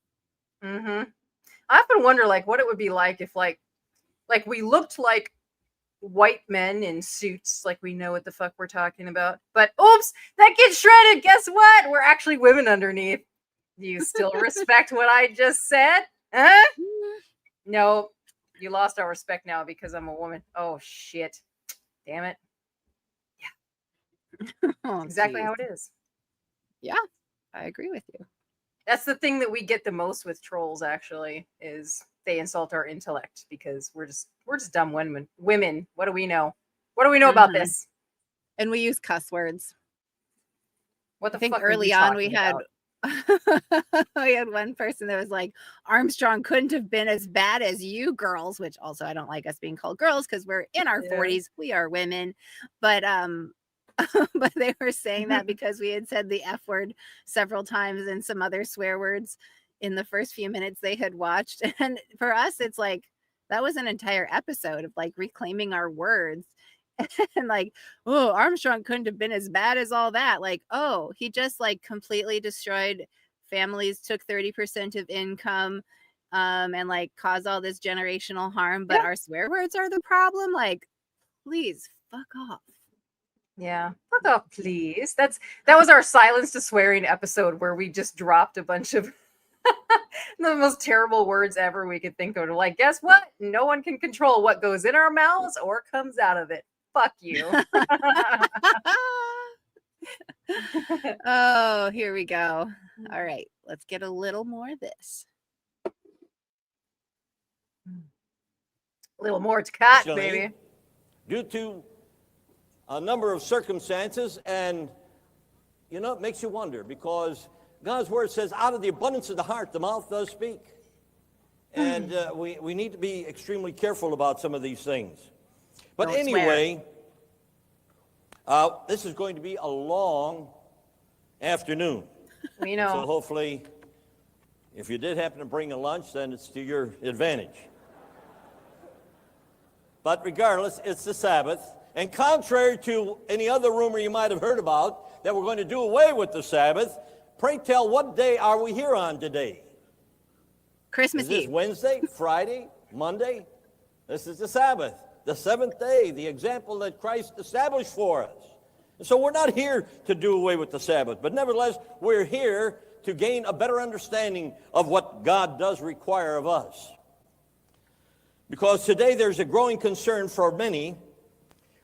Mm-hmm. I often wonder, like, what it would be like if, like we looked like white men in suits, like we know what the fuck we're talking about. But oops, that gets shredded. Guess what? We're actually women underneath. Do you still respect what I just said? Huh? No, you lost our respect now because I'm a woman. Oh shit! Damn it! Oh, Exactly geez. how it is. Yeah, I agree with you. That's the thing that we get the most with trolls. Actually, is they insult our intellect because we're just dumb women. Women. What do we know? What do we know about Mhm. this? And we use cuss words. What the I think fuck are you early on we talking had about? we had one person that was like, Armstrong couldn't have been as bad as you girls, which also I don't like us being called girls because we're in our Yeah. 40s. We are women. But but they were saying that because we had said the F word several times and some other swear words in the first few minutes they had watched. And for us, it's like that was an entire episode of like reclaiming our words. And like, oh, Armstrong couldn't have been as bad as all that. Like, oh, he just like completely destroyed families, took 30% of income, and like caused all this generational harm. But Yeah. our swear words are the problem. Like, please fuck off. Yeah. Fuck off, please. That was our silence to swearing episode where we just dropped a bunch of the most terrible words ever we could think of. Like, guess what? No one can control what goes in our mouths or comes out of it. Fuck you. Oh, here we go. All right, let's get a little more of this. A little more to cut, Actually, baby. Due to a number of circumstances, and it makes you wonder because God's word says, out of the abundance of the heart, the mouth does speak. And we need to be extremely careful about some of these things. But Don't anyway, this is going to be a long afternoon. We So know. hopefully, if you did happen to bring a lunch, then it's to your advantage. But regardless, it's the Sabbath. And contrary to any other rumor you might have heard about, that we're going to do away with the Sabbath, pray tell, what day are we here on today? Christmas Is this Eve. Wednesday, Friday, Monday? This is the Sabbath, the seventh day, the example that Christ established for us. And so we're not here to do away with the Sabbath, but nevertheless, we're here to gain a better understanding of what God does require of us. Because today there's a growing concern for many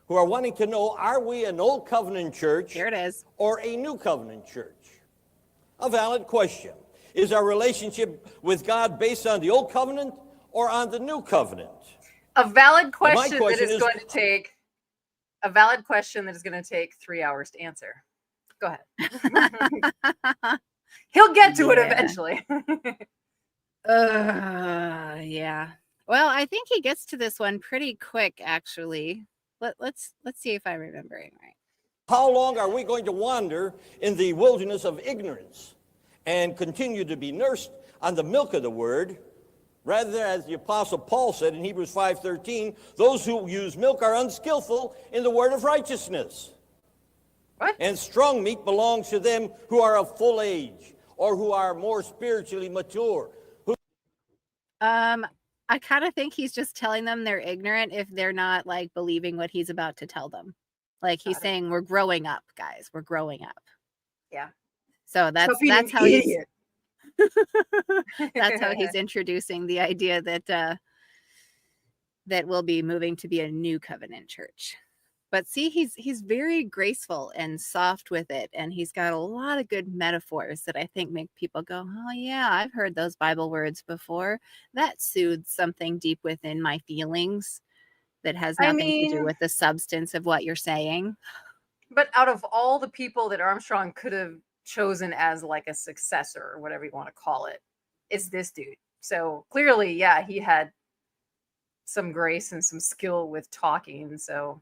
who are wanting to know, are we an old covenant church Here it is. or a new covenant church? A valid question. Is our relationship with God based on the old covenant or on the new covenant? A valid question that question is is- going to take a valid question that is going to take 3 hours to answer. Go ahead. He'll get to it Yeah. eventually. Yeah. Well, I think he gets to this one pretty quick, actually. Let's see if I'm remembering right. How long are we going to wander in the wilderness of ignorance and continue to be nursed on the milk of the word, rather than, as the Apostle Paul said in Hebrews 5:13, those who use milk are unskillful in the word of righteousness. What? And strong meat belongs to them who are of full age or who are more spiritually mature. I kind of think he's just telling them they're ignorant if they're not like believing what he's about to tell them. Like he's Got it. saying, we're growing up, guys. We're growing up. Yeah. So that's Stop being an how he's idiot. that's how he's introducing the idea that that we'll be moving to be a new covenant church. But see, he's very graceful and soft with it, and he's got a lot of good metaphors that I think make people go, oh yeah, I've heard those Bible words before. That soothes something deep within my feelings that has nothing to do with the substance of what you're saying. But out of all the people that Armstrong could have chosen as like a successor or whatever you want to call it, it's this dude. So clearly, yeah, he had some grace and some skill with talking. So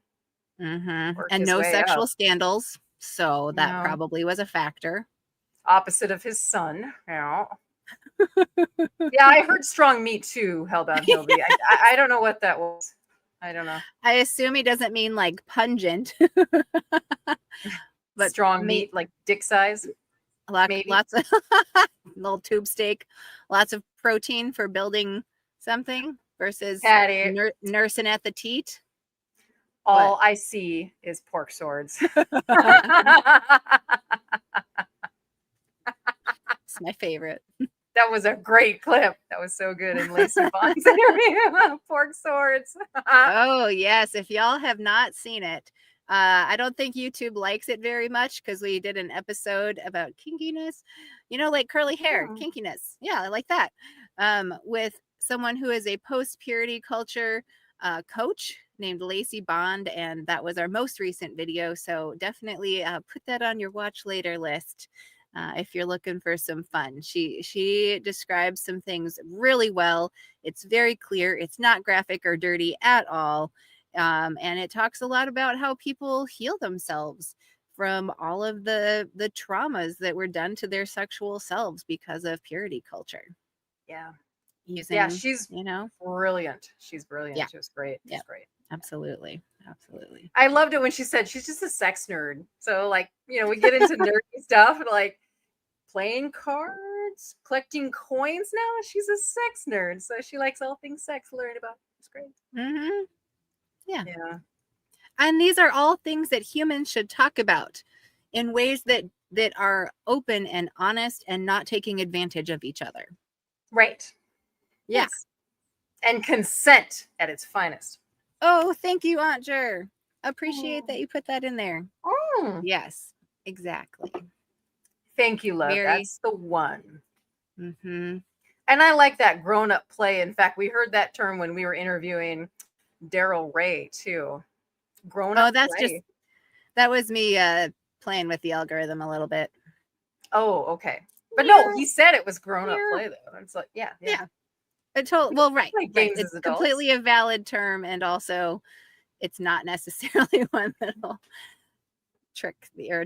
And his no way sexual up. scandals. So that No. probably was a factor. Opposite of his son. Yeah. Yeah, I heard strong meat too, Hellbound Hillby. I don't know what that was. I don't know. I assume he doesn't mean like pungent. But Strong meat, like dick size. Maybe. Lots of little tube steak, lots of protein for building something versus Patty. nursing at the teat. All I see is pork swords. It's my favorite. That was a great clip. That was so good in Lacey Bond's interview. Pork swords. Oh yes, if y'all have not seen it, I don't think YouTube likes it very much because we did an episode about kinkiness, like curly hair, kinkiness. Yeah, I like that. With someone who is a post-purity culture coach named Lacey Bond, and that was our most recent video. So definitely put that on your watch later list if you're looking for some fun. She describes some things really well. It's very clear. It's not graphic or dirty at all. And it talks a lot about how people heal themselves from all of the traumas that were done to their sexual selves because of purity culture. Yeah. Using, she's brilliant. She's brilliant. Yeah. She was great. Yeah. She's great. Absolutely. I loved it when she said she's just a sex nerd. So like, we get into nerdy stuff like playing cards, collecting coins now. She's a sex nerd. So she likes all things sex, learn about. It's great. Mm-hmm. Yeah. And these are all things that humans should talk about in ways that are open and honest and not taking advantage of each other. Right. Yeah. Yes. And consent at its finest. Oh, thank you, Aunt Jer. Appreciate that you put that in there. Oh. Yes, exactly. Thank you, love. That's the one. Mm-hmm. And I like that grown-up play. In fact, we heard that term when we were interviewing Daryl Ray too. Grown-up play. That was me playing with the algorithm a little bit. Oh, okay. But no, he said it was grown-up play though. It's like, yeah. Right. Games It's as adults. completely a valid term, and also it's not necessarily one that'll trip the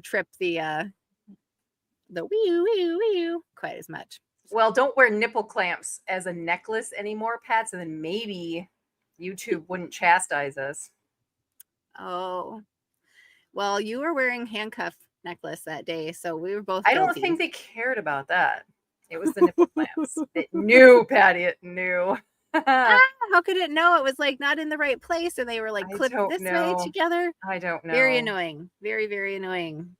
wee quite as much. Well, don't wear nipple clamps as a necklace anymore, Pat, and then maybe YouTube wouldn't chastise us. Oh, well, you were wearing handcuff necklace that day, so we were both I guilty. don't think they cared about that. It was the nipple clamps. It knew, Patty. It knew. How could it know? It was like not in the right place, and they were like clipped this way together. I don't know. Very annoying. Very, very annoying.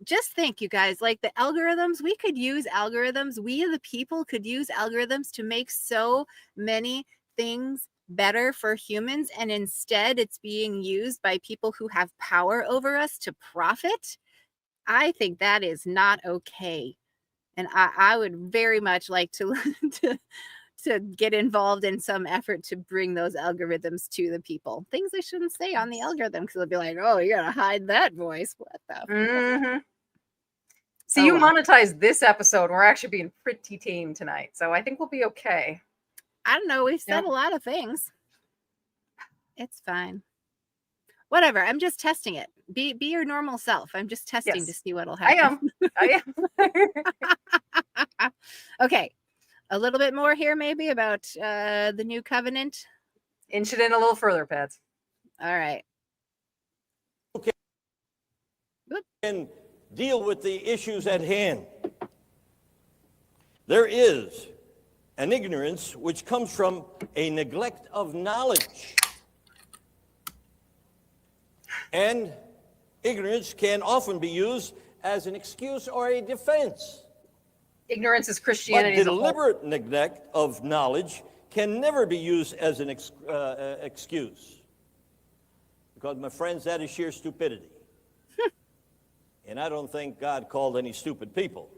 Just think, you guys, like the algorithms, we could use algorithms. We, the people, could use algorithms to make so many things better for humans, and instead it's being used by people who have power over us to profit. I think that is not okay. And I would very much like to to get involved in some effort to bring those algorithms to the people. Things I shouldn't say on the algorithm because they'll be like, "Oh, you gotta hide that voice." What the? Mm-hmm. See, Oh, you well. monetized this episode. We're actually being pretty tame tonight, so I think we'll be okay. I don't know. We've said Yeah. a lot of things. It's fine. Whatever. I'm just testing it. Be your normal self. I'm just testing to Yes. see what'll I happen. am. Okay. A little bit more here, maybe about the new covenant. Inch it in a little further, Pets. All right. And deal with the issues at hand. There is an ignorance which comes from a neglect of knowledge. And ignorance can often be used as an excuse or a defense. Ignorance is But Christianity as a whole. deliberate neglect of knowledge can never be used as an excuse. Because, my friends, that is sheer stupidity. And I don't think God called any stupid people.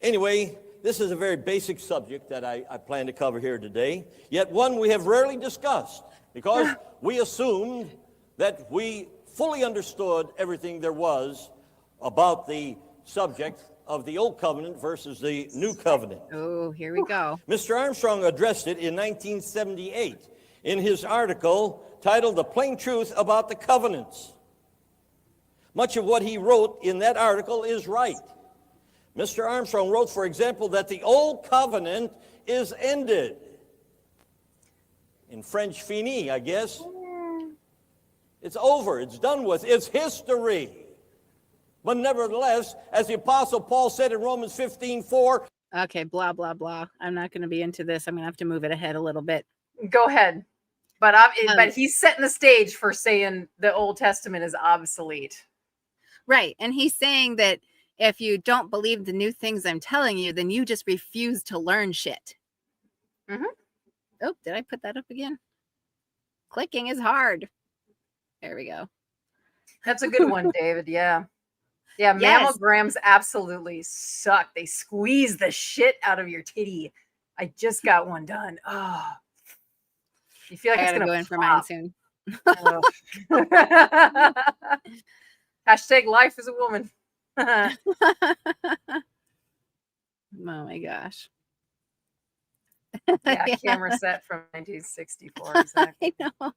Anyway, this is a very basic subject that I plan to cover here today, yet one we have rarely discussed because we assumed that we fully understood everything there was about the subject of the Old Covenant versus the New Covenant. Oh, here we go. Mr. Armstrong addressed it in 1978 in his article titled The Plain Truth About the Covenants. Much of what he wrote in that article is right. Mr. Armstrong wrote, for example, that the Old Covenant is ended. In French, fini, I guess. It's over. It's done with. It's history. But nevertheless, as the Apostle Paul said in Romans 15:4. Okay, blah, blah, blah. I'm not going to be into this. I'm going to have to move it ahead a little bit. Go ahead. But he's setting the stage for saying the Old Testament is obsolete. Right. And he's saying that if you don't believe the new things I'm telling you, then you just refuse to learn shit. Mm-hmm. Oh, did I put that up again? Clicking is hard. There we go. That's a good one, David. Yeah. Yeah, Yes. mammograms absolutely suck. They squeeze the shit out of your titty. I just got one done. Oh, you feel like I it's gotta gonna go in for mine soon. Hashtag life as a woman. Oh my gosh. Yeah, camera set from 1964. Exactly. I know.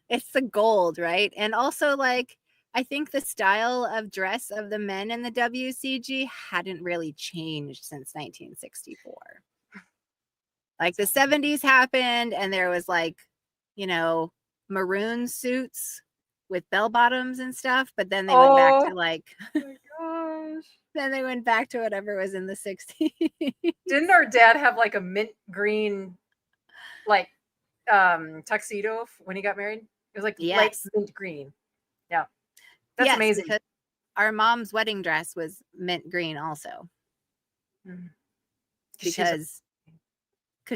It's the gold, right? And also, like, I think the style of dress of the men in the WCG hadn't really changed since 1964. Like the 70s happened and there was like, you know, maroon suits with bell bottoms and stuff, but then they went back to like Oh my gosh. then they went back to whatever was in the 60s. Didn't our dad have like a mint green like tuxedo when he got married? It was like light Yes. mint green. Yeah. That's Yes, amazing. because our mom's wedding dress was mint green also. Mhm. Because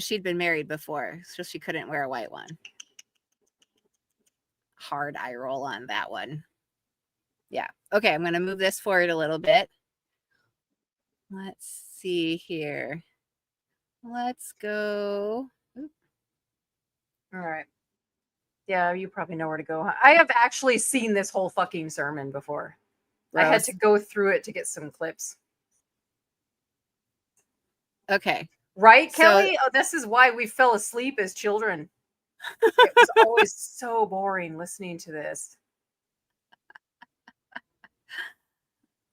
she'd been married before, so she couldn't wear a white one. Hard eye roll on that one. Yeah. Okay, I'm going to move this forward a little bit. Let's see here. Let's go. Oop. All right. Yeah, you probably know where to go. I have actually seen this whole fucking sermon before. I had Gross. to go through it to get some clips. Okay. Right, So- Kelly? Oh, this is why we fell asleep as children. It was always so boring listening to this.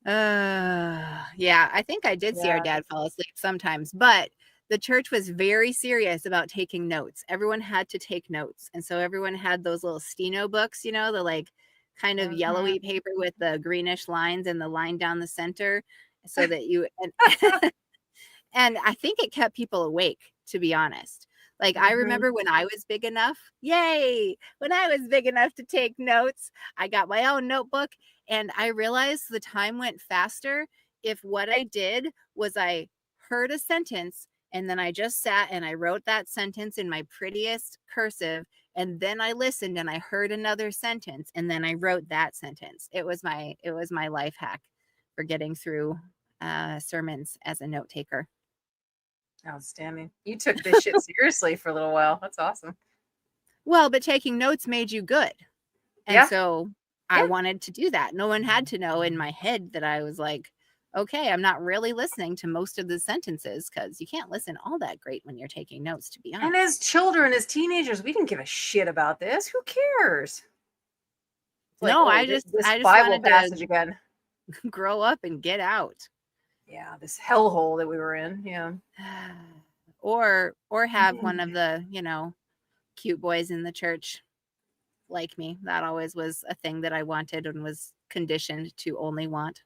Yeah, I think I did see our Yeah. dad fall asleep sometimes, but the church was very serious about taking notes. Everyone had to take notes. And so everyone had those little steno books, you know, the like kind of yellowy paper with the greenish lines and the line down the center so that you and I think it kept people awake, to be honest. Like I remember when I was big enough, when I was big enough to take notes, I got my own notebook and I realized the time went faster if what I did was I heard a sentence and then I just sat and I wrote that sentence in my prettiest cursive and then I listened and I heard another sentence and then I wrote that sentence. It was my life hack for getting through sermons as a note taker. Outstanding. You took this shit seriously for a little while. That's awesome. Well, but taking notes made you good. And Yeah. so I wanted to do that. No one had to know in my head that I was like, okay, I'm not really listening to most of the sentences because you can't listen all that great when you're taking notes, to be honest. And as children, as teenagers, we didn't give a shit about this. Who cares? No, I this just Bible wanted passage to again. grow up and get out. Yeah, this hellhole that we were in. Yeah. Or have one of the, cute boys in the church like me. That always was a thing that I wanted and was conditioned to only want.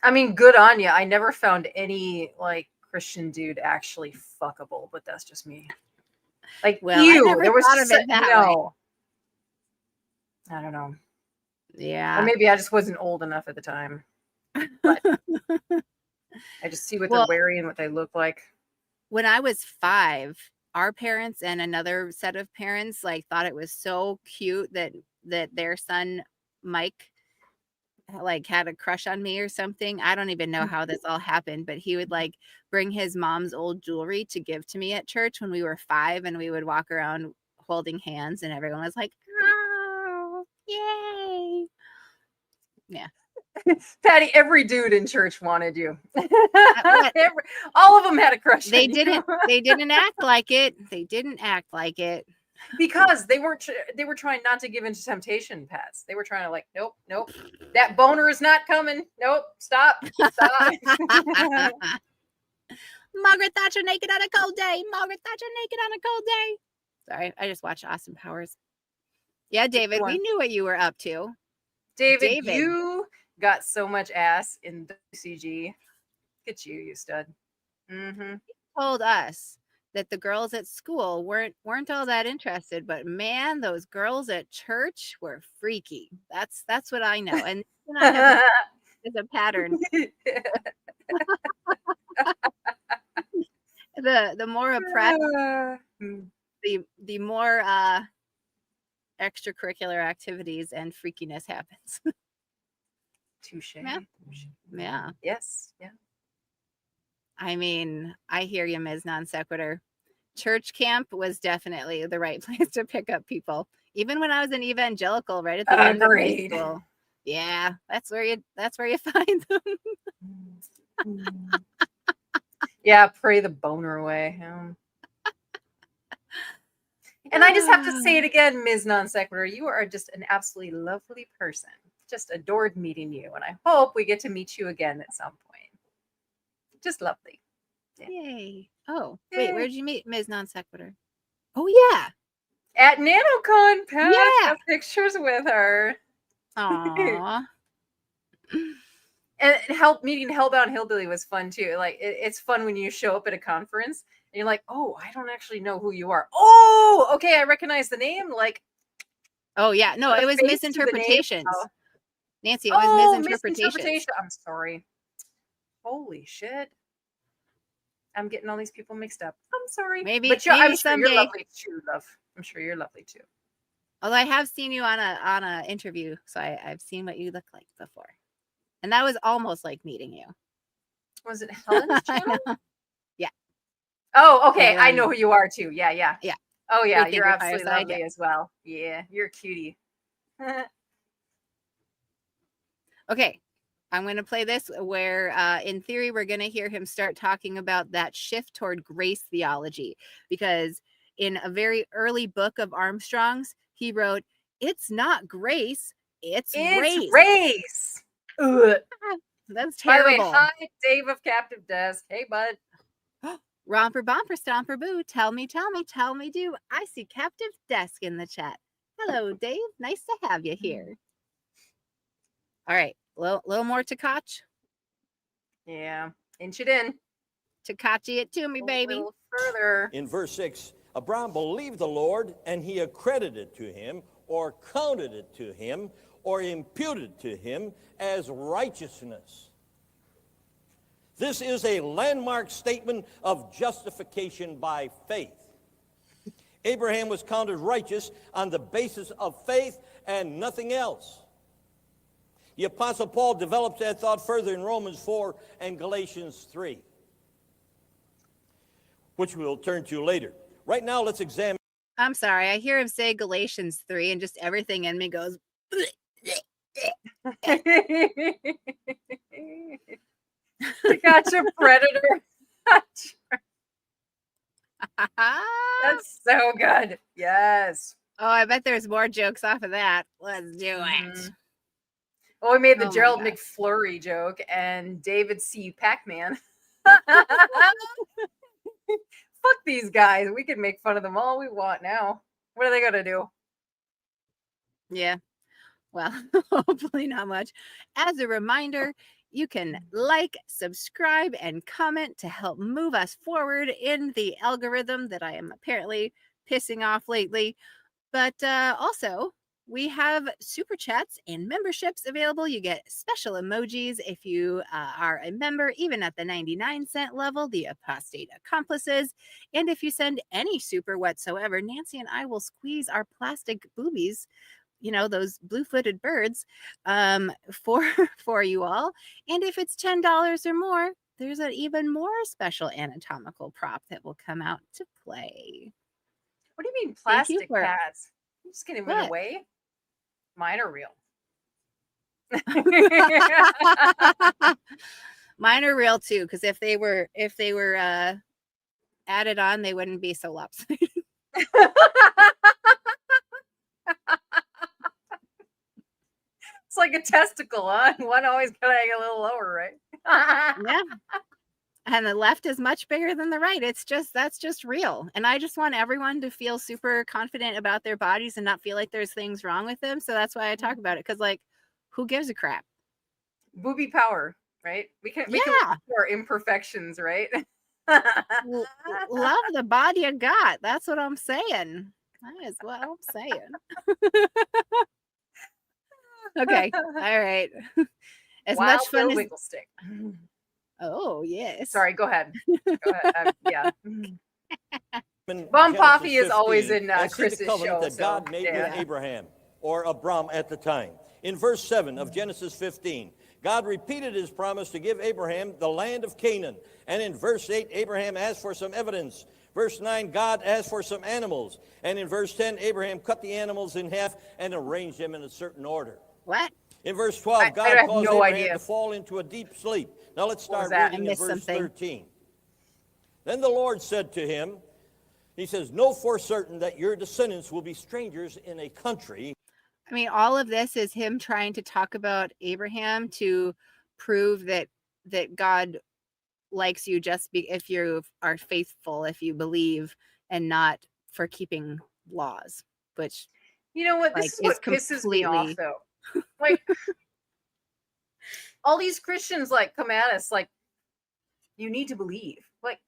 I mean, good on you. I never found any like Christian dude actually fuckable, but that's just me. Like, well, ew, I never there was thought of it that way. I don't know. Yeah. Or maybe I just wasn't old enough at the time. But I just see what they're wearing and what they look like. When I was 5, our parents and another set of parents like thought it was so cute that their son Mike like had a crush on me or something. I don't even know how this all happened, but he would like bring his mom's old jewelry to give to me at church when we were 5, and we would walk around holding hands and everyone was like, oh, yay. Yeah. Patty, every dude in church wanted you. All of them had a crush on you. They didn't act like it. They didn't act like it. Because they were trying not to give into temptation, Pats. They were trying to like, nope, that boner is not coming. Nope, stop. Margaret Thatcher naked on a cold day. Margaret Thatcher naked on a cold day. Sorry, I just watched Austin Powers. Yeah, David, we knew what you were up to. David, you got so much ass in WCG. Look at you, you stud. Mm-hmm. He told us that the girls at school weren't all that interested, but man, those girls at church were freaky. That's what I know, and is a pattern. The more oppressed, the more extracurricular activities and freakiness happens. Touche. Yeah. Yes. Yeah. I mean, I hear you, Ms. Non Sequitur. Church camp was definitely the right place to pick up people. Even when I was an evangelical, right at the end of high school. Yeah, that's where you find them. Yeah, pray the boner away. And I just have to say it again, Ms. Non Sequitur. You are just an absolutely lovely person. Just adored meeting you, and I hope we get to meet you again at some point. Just lovely. Yeah. Yay. Oh, wait, where'd you meet Ms. Non Sequitur? Oh, yeah. At NanoCon, Pat. Yeah. Got pictures with her. Aww. And meeting Hellbound Hillbilly was fun too. Like it's fun when you show up at a conference and you're like, oh, I don't actually know who you are. Oh, okay, I recognize the name. Like, oh yeah, no, it was misinterpretations. Nancy, it was misinterpretations. I'm sorry. Holy shit. I'm getting all these people mixed up. I'm sorry. Maybe I'm someday. sure you're lovely too, love. I'm sure you're lovely too. Although I have seen you on a interview, so I've seen what you look like before. And that was almost like meeting you. Was it Helen's channel? Yeah. Oh, okay. I know who you are too. Yeah. Yeah. Oh, yeah. You're absolutely lovely as well. Yeah. You're a cutie. Okay. I'm going to play this where, in theory, we're going to hear him start talking about that shift toward grace theology. Because in a very early book of Armstrong's, he wrote, "It's not grace, it's race." Ugh. That's terrible. By the way, hi, Dave of Captive Desk. Hey, bud. Romper Bomper Stomper Boo. Tell me, do. I see Captive Desk in the chat. Hello, Dave. Nice to have you here. All right. Little more Tkach. Yeah. Inch it in. Tkachy it to me, baby. A little further. In verse 6, Abraham believed the Lord, and he accredited it to him, or counted it to him, or imputed to him as righteousness. This is a landmark statement of justification by faith. Abraham was counted righteous on the basis of faith and nothing else. The Apostle Paul develops that thought further in Romans 4 and Galatians 3. which we'll turn to later. Right now, let's examine. I'm sorry. I hear him say Galatians 3 and just everything in me goes. You got your predator. That's so good. Yes. Oh, I bet there's more jokes off of that. Let's do it. Oh, we made the Oh my Gerald God. McFlurry joke and David C. Pac-Man. Fuck these guys. We can make fun of them all we want now. What are they going to do? Yeah. Well, hopefully not much. As a reminder, you can like, subscribe, and comment to help move us forward in the algorithm that I am apparently pissing off lately. But also, we have super chats and memberships available. You get special emojis if you are a member, even at the 99-cent level, the apostate accomplices. And if you send any super whatsoever, Nancy and I will squeeze our plastic boobies, those blue-footed birds, for you all. And if it's $10 or more, there's an even more special anatomical prop that will come out to play. What do you mean Thank you plastic for- cats? I'm just giving What? it away. Mine are real. Mine are real too, because if they were added on, they wouldn't be so lopsided. It's like a testicle, huh? One always gotta hang a little lower, right? Yeah. And the left is much bigger than the right. That's just real. And I just want everyone to feel super confident about their bodies and not feel like there's things wrong with them. So that's why I talk about it. Because, like, who gives a crap? Booby power, right? We can Yeah. look for our imperfections, right? Love the body you got. That's what I'm saying. That is what I'm saying. Okay. All right. As Wild much fun Bill as. Wiggle Stick. Oh, yes. Sorry, go ahead. Go ahead. Yeah. In Bon Genesis Papi is always 15, in and see the Chris's covenant show. that God so, made yeah. with Abraham, or Abram at the time. In verse 7 of Genesis 15, God repeated his promise to give Abraham the land of Canaan. And in verse 8, Abraham asked for some evidence. Verse 9, God asked for some animals. And in verse 10, Abraham cut the animals in half and arranged them in a certain order. What? In verse 12, I God have caused no Abraham idea. to fall into a deep sleep. Now let's What was start that? reading I in missed verse something. 13. Then the Lord said to him, he says, know for certain that your descendants will be strangers in a country. I mean, all of this is him trying to talk about Abraham to prove that God likes you just if you are faithful, if you believe, and not for keeping laws, which You know what? This like, is what is pisses me off, completely- though. Like, all these Christians like come at us like, you need to believe. Like,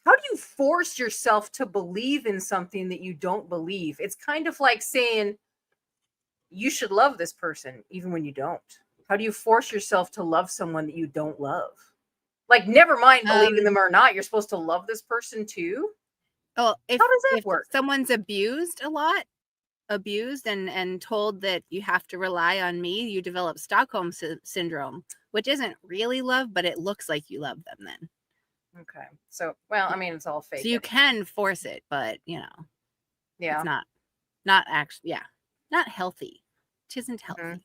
how do you force yourself to believe in something that you don't believe? It's kind of like saying you should love this person even when you don't. How do you force yourself to love someone that you don't love? Like, never mind believing them or not, you're supposed to love this person too. Well, if, How does that if work? someone's abused and told that you have to rely on me, you develop Stockholm syndrome, which isn't really love, but it looks like you love them then. Okay. So, well, I mean, it's all fake. So you can force it, but yeah. it's not actually, not healthy. It isn't healthy. Mhm.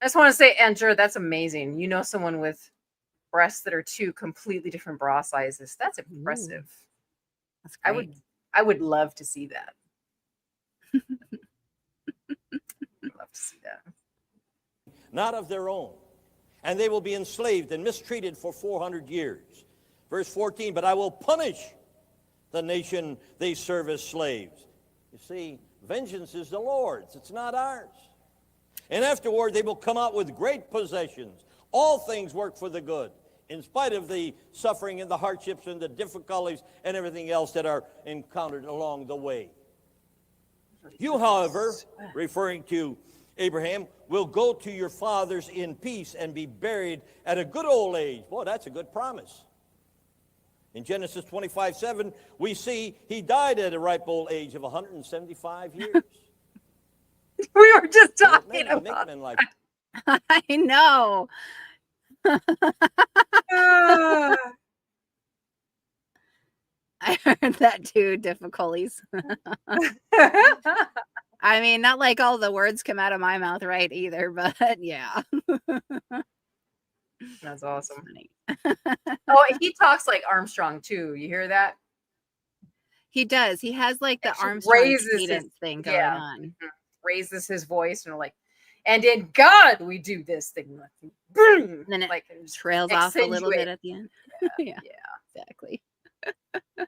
I just want to say, Andrew, that's amazing. You know someone with breasts that are two completely different bra sizes. That's impressive. That's great. I would love to see that. I'd love to see that. Not of their own. And they will be enslaved and mistreated for 400 years. Verse 14, but I will punish the nation they serve as slaves. You see, vengeance is the Lord's. It's not ours. And afterward, they will come out with great possessions. All things work for the good, in spite of the suffering and the hardships and the difficulties and everything else that are encountered along the way. You, however, referring to Abraham, will go to your fathers in peace and be buried at a good old age. Boy, that's a good promise. In Genesis 25:7, we see he died at a ripe old age of 175 years. We were just Well, talking men make about men like I know. I heard that too. Difficulties. I mean, not like all the words come out of my mouth right either, but yeah. That's awesome. Funny. Oh, he talks like Armstrong too. You hear that? He does. He has like the Actually Armstrong raises his- cadence thing going yeah. on. Raises his voice and like, and in God we do this thing. Boom! And then it like trails off a little bit accentuate. at the end. Yeah. Exactly. Yeah.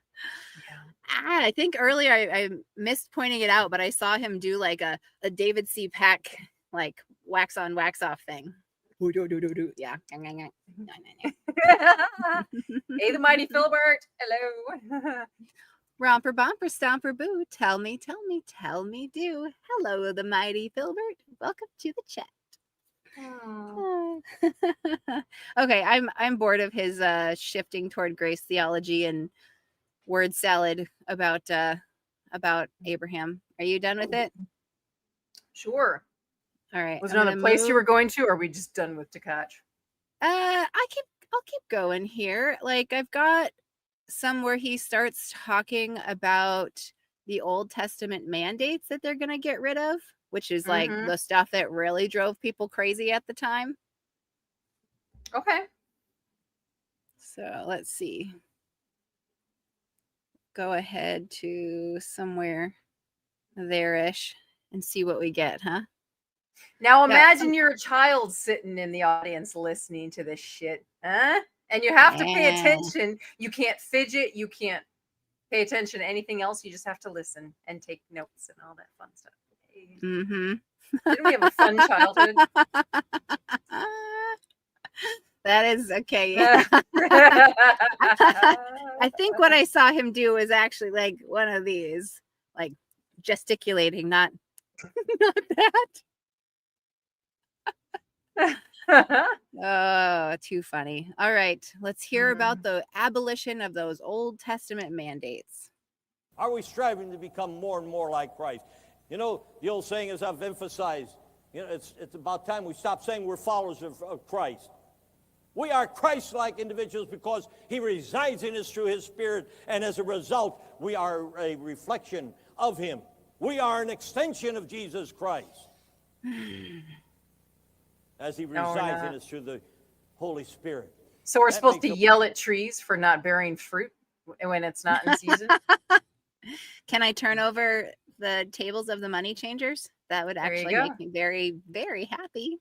I think earlier I missed pointing it out, but I saw him do like a David C. Pack like wax on, wax off thing. Yeah. Hey, the mighty Philbert. Hello. Romper bumper stomper boo. Tell me do. Hello, the mighty Philbert. Welcome to the chat. Okay, I'm bored of his shifting toward grace theology and word salad about Abraham. Are you done with it? Sure. All right. Was I'm it another gonna place you move- were going to, or are we just done with Tkach? I'll keep going here. Like I've got some where he starts talking about the Old Testament mandates that they're gonna get rid of, which is like the stuff that really drove people crazy at the time. Okay. So let's see. Go ahead to somewhere there-ish and see what we get, huh? Now Yeah, imagine you're a child sitting in the audience listening to this shit, huh? And you have to pay Yeah. attention. You can't fidget. You can't pay attention to anything else. You just have to listen and take notes and all that fun stuff. Mm-hmm. Didn't we have a fun childhood? That is okay. Yeah. I think what I saw him do was actually like one of these, like gesticulating, not that. Oh, too funny. All right, let's hear about the abolition of those Old Testament mandates. Are we striving to become more and more like Christ? You know, the old saying, as I've emphasized, you know, it's about time we stop saying we're followers of Christ. We are Christ-like individuals because he resides in us through his Spirit, and as a result, we are a reflection of him. We are an extension of Jesus Christ as he resides in us through the Holy Spirit. So we're supposed to yell at trees for not bearing fruit when it's not in season? Can I turn over the tables of the money changers? That would actually make me very, very happy.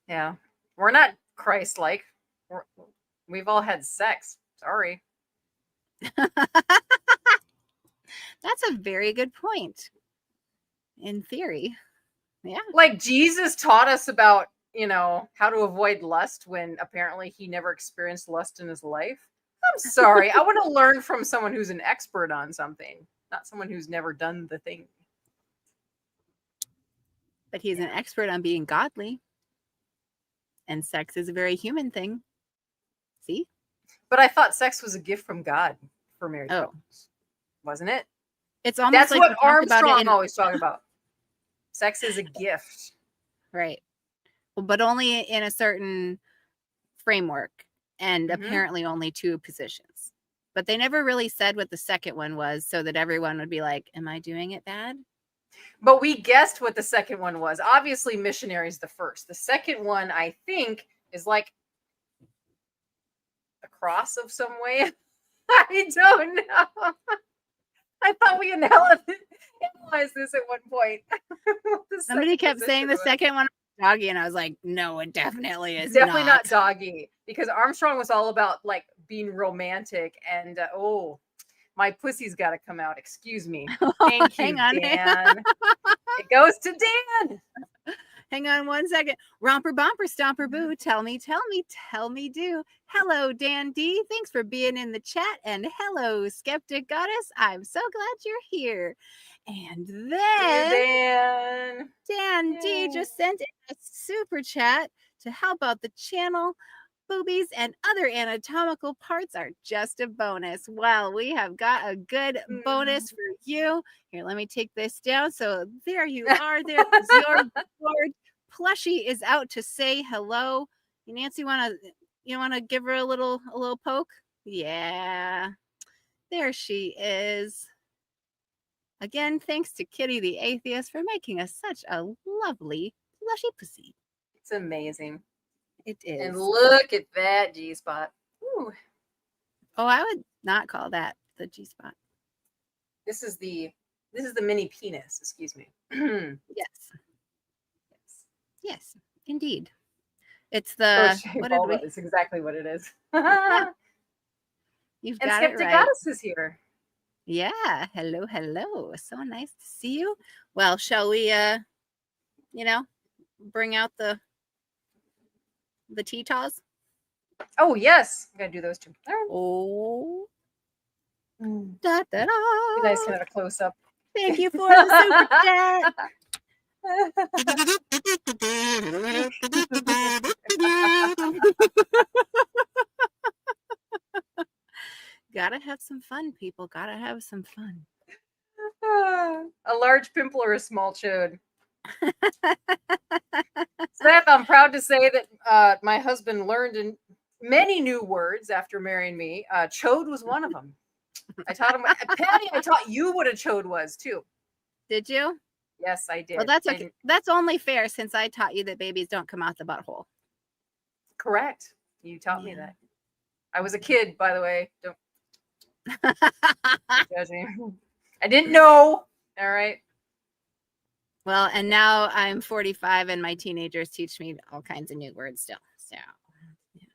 Yeah. We're not Christ-like. We've all had sex. Sorry. That's a very good point. In theory. Yeah. Like Jesus taught us about, you know, how to avoid lust when apparently he never experienced lust in his life. I'm sorry. I want to learn from someone who's an expert on something, not someone who's never done the thing. But he's an expert on being godly. And sex is a very human thing. See? But I thought sex was a gift from God for married couples. Wasn't it? It's almost That's like what Armstrong always talked about. Sex is a gift. Right. But only in a certain framework. And apparently only 2 positions. But they never really said what the second one was so that everyone would be like, am I doing it bad? But we guessed what the second one was. Obviously, missionary is the first. The second one, I think, is like a cross of some way. I don't know. I thought we analyzed this at one point. Somebody kept saying the second one was doggy, and I was like, no, it definitely is definitely not doggy. Because Armstrong was all about like being romantic and my pussy's got to come out. Excuse me. Thank you, Dan. It goes to Dan. Hang on one second. Romper bumper stomper boo. Tell me do. Hello, Dan D. Thanks for being in the chat. And hello, Skeptic Goddess. I'm so glad you're here. And then Dan D just sent in a super chat to help out the channel. Boobies and other anatomical parts are just a bonus. Well, we have got a good bonus for you. Here, let me take this down. So there you are. There is your board. Plushie is out to say hello. Nancy, you want to give her a little poke? Yeah. There she is. Again, thanks to Kitty the Atheist for making us such a lovely plushy pussy. It's amazing. It is. And look at that G-spot. Ooh. Oh, I would not call that the G-spot. This is the mini penis, excuse me. Yes. Yes. Yes, indeed. It's the what did we? It's exactly what it is. Yeah. You've And got it Skeptic right. Goddess is here. Yeah. Hello, hello. So nice to see you. Well, shall we bring out the T-taws? Oh yes, I'm gonna do those two. Oh. Mm. Da, da, da. Be nice to have a close up. Thank you for the super chat. Gotta have some fun, people. Gotta have some fun. A large pimple or a small chode. Seth, I'm proud to say that my husband learned many new words after marrying me. Chode was one of them. I taught him. Patty, I taught you what a chode was too. Did you? Yes, I did. Well, that's okay. That's only fair since I taught you that babies don't come out the butthole. Correct. You taught me that. I was a kid, by the way. Don't judge me. I didn't know. All right. Well, and now I'm 45 and my teenagers teach me all kinds of new words still. So yeah.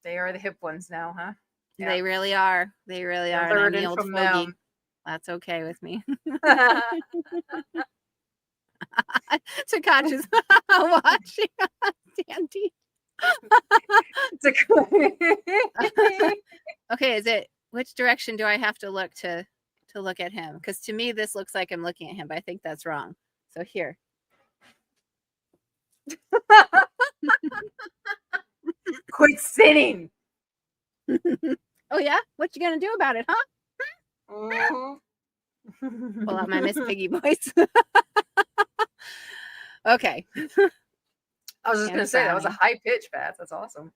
They are the hip ones now, huh? Yeah. They really are. They really are. And I'm the old fogey. That's okay with me. Tkach is watching Dandy. Okay, is it which direction do I have to look to look at him? Because to me this looks like I'm looking at him, but I think that's wrong. So here. Quit sitting. Oh yeah? What you gonna do about it, huh? Mm-hmm. Pull out my Miss Piggy voice. Okay. I was just gonna say that was a high pitch, Pat. That's awesome.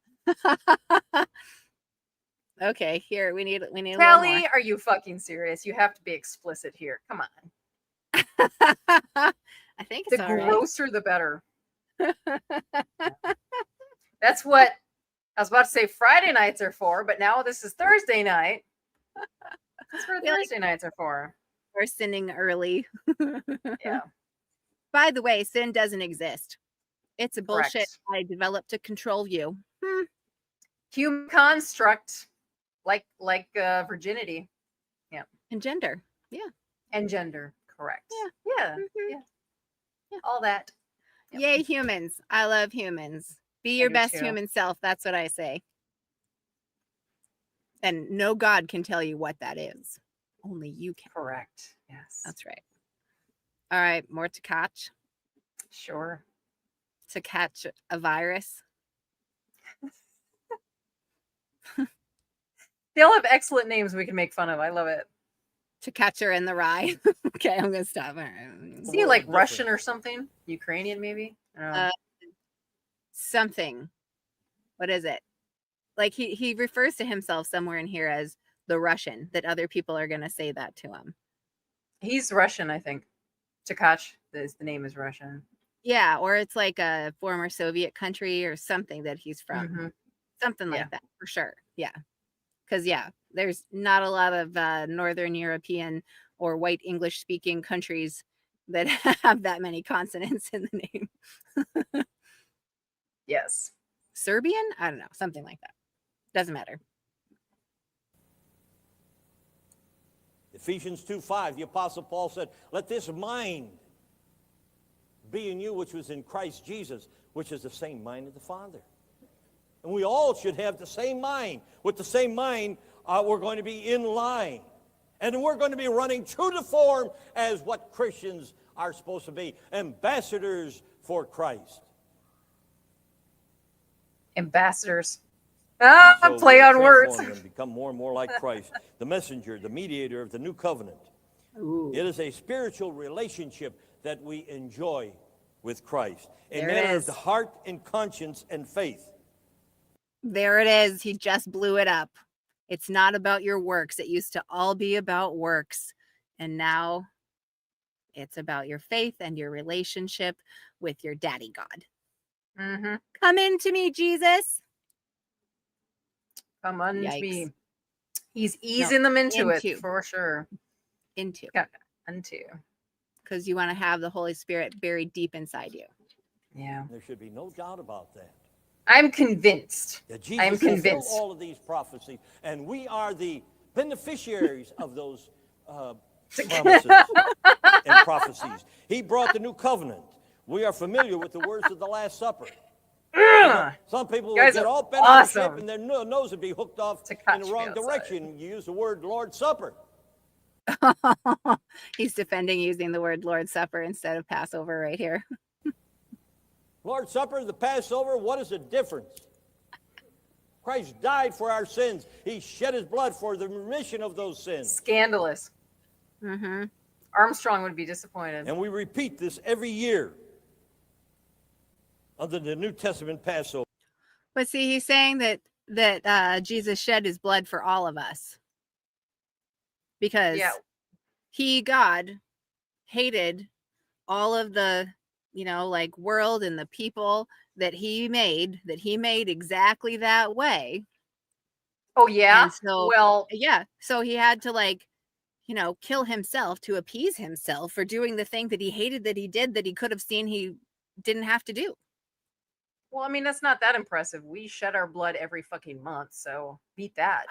Okay, here we need Callie, are you fucking serious? You have to be explicit here. Come on. I think it's the grosser the better. That's what I was about to say Friday nights are for, but now this is Thursday night. That's what Thursday nights are for. We're sinning early. Yeah. By the way, sin doesn't exist. It's a bullshit Correct. I developed to control you. Human construct, like virginity. Yeah. And gender. Yeah. And gender. Correct. Yeah. Yeah. Mm-hmm. Yeah. All that. Yep. Yay, humans. I love humans. Be your best human self. That's what I say. And no God can tell you what that is. Only you can. Correct. Yes. That's right. All right. More to catch. Sure. To catch a virus. They all have excellent names we can make fun of. I love it. To catch her in the rye. Okay, I'm gonna stop. Is he like Russian or something? Ukrainian, maybe? Something. What is it? Like he refers to himself somewhere in here as the Russian, that other people are gonna say that to him. He's Russian, I think. Tkach, the name is Russian. Yeah, or it's like a former Soviet country or something that he's from. Mm-hmm. Something like that, for sure. Yeah. Because, there's not a lot of Northern European or white English-speaking countries that have that many consonants in the name. Yes. Serbian? I don't know. Something like that. Doesn't matter. Ephesians 2:5, the Apostle Paul said, let this mind be in you which was in Christ Jesus, which is the same mind of the Father. And we all should have the same mind. With the same mind, we're going to be in line. And we're going to be running true to form as what Christians are supposed to be. Ambassadors for Christ. Ambassadors. Play on words. And become more and more like Christ, the messenger, the mediator of the new covenant. Ooh. It is a spiritual relationship that we enjoy with Christ. A There it matter of is. the heart and conscience and faith. There it is. He just blew it up. It's not about your works. It used to all be about works. And now it's about your faith and your relationship with your daddy God. Mm-hmm. Come into me, Jesus. Come unto Yikes. me. He's easing them into it for sure. Into. Yeah, unto. Because you want to have the Holy Spirit buried deep inside you. Yeah. There should be no doubt about that. I'm convinced. That Jesus I'm fulfilled convinced. all of these prophecies, and we are the beneficiaries of those promises and prophecies. He brought the new covenant. We are familiar with the words of the Last Supper. You know, some people would get all bent out of shape and their nose would be hooked off in the wrong direction. You use the word Lord's Supper. He's defending using the word Lord's Supper instead of Passover right here. Lord's Supper, the Passover, what is the difference? Christ died for our sins. He shed his blood for the remission of those sins. Scandalous. Mm-hmm. Armstrong would be disappointed. And we repeat this every year under the New Testament Passover. But see, he's saying that Jesus shed his blood for all of us. Because he, God, hated all of the, like world and the people that he made exactly that way. Oh, yeah? And so, so he had to kill himself to appease himself for doing the thing that he hated that he did that he could have seen he didn't have to do. Well, I mean, that's not that impressive. We shed our blood every fucking month, so beat that.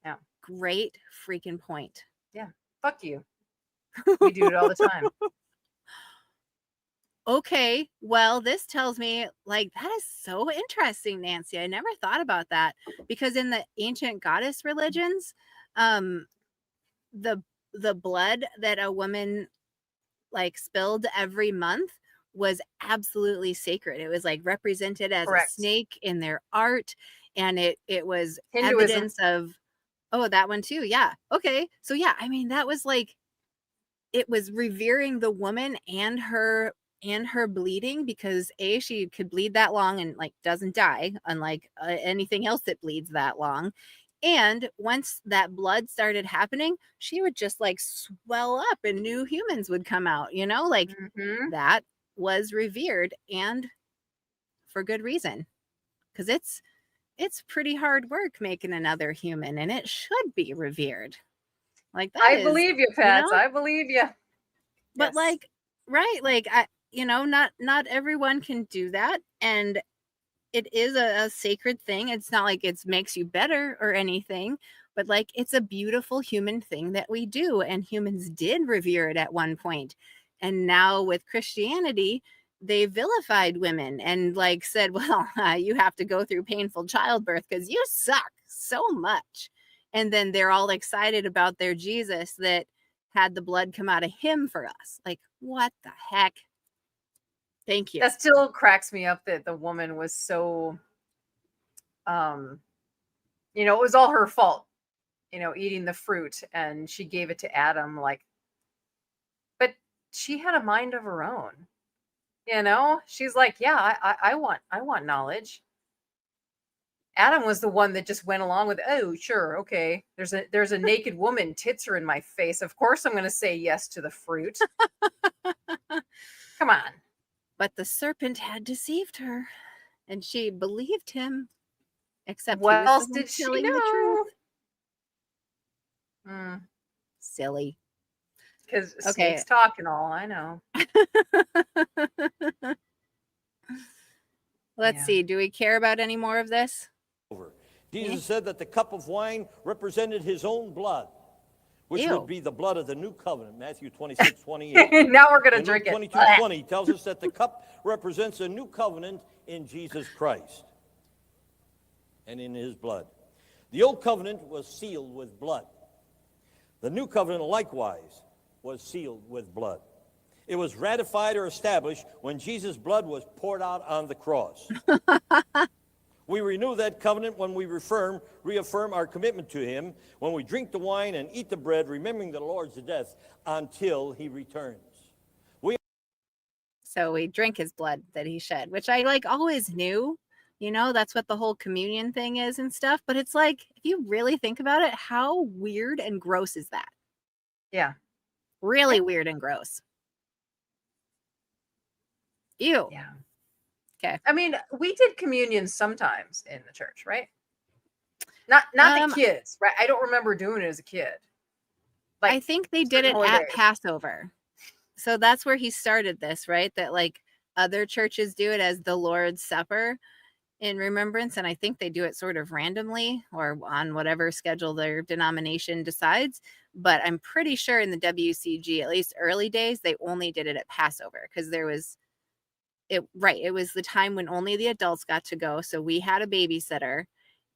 Yeah. Great freaking point. Yeah. Fuck you. We do it all the time. Okay, well, this tells me that is so interesting, Nancy. I never thought about that because in the ancient goddess religions, the blood that a woman spilled every month was absolutely sacred. It was represented as a snake in their art, and it was Hinduism. Evidence of that one too. Yeah. Okay. So yeah, I mean that was it was revering the woman and her bleeding because she could bleed that long and doesn't die, unlike anything else that bleeds that long. And once that blood started happening, she would just swell up and new humans would come out, that was revered, and for good reason, because it's pretty hard work making another human, and it should be revered. I believe you, Pat. I believe you. But right, not everyone can do that, and it is a sacred thing. It's not like it makes you better or anything, but it's a beautiful human thing that we do, and humans did revere it at one point. And now with Christianity, they vilified women and said, well, you have to go through painful childbirth because you suck so much. And then they're all excited about their Jesus that had the blood come out of him for us. What the heck? Thank you. That still cracks me up that the woman was so, it was all her fault, eating the fruit, and she gave it to Adam. But she had a mind of her own. She's I want knowledge. Adam was the one that just went along with, oh, sure, okay. There's a naked woman, tits are in my face. Of course I'm going to say yes to the fruit. Come on. But the serpent had deceived her, and she believed him. Except what else did she know? The truth. Silly. Because snakes talk and all, I know. Let's see. Do we care about any more of this? Jesus said that the cup of wine represented his own blood, which would be the blood of the new covenant, Matthew 26:28. Now we're going to drink it. 22:20 tells us that the cup represents a new covenant in Jesus Christ and in his blood. The old covenant was sealed with blood. The new covenant likewise was sealed with blood. It was ratified or established when Jesus' blood was poured out on the cross. We renew that covenant when we reaffirm our commitment to him, when we drink the wine and eat the bread, remembering the Lord's death until he returns. So we drink his blood that he shed, which I always knew, You know, that's what the whole communion thing is and stuff. But it's like, if you really think about it, how weird and gross is that? Yeah. Really weird and gross. Ew. Yeah. Okay. I mean, we did communion sometimes in the church, right? Not the kids, right? I don't remember doing it as a kid. I think they did it at Passover. So that's where he started this, right? That like other churches do it as the Lord's Supper in remembrance. And I think they do it sort of randomly or on whatever schedule their denomination decides. But I'm pretty sure in the WCG, at least early days, they only did it at Passover because it was the time when only the adults got to go. So we had a babysitter,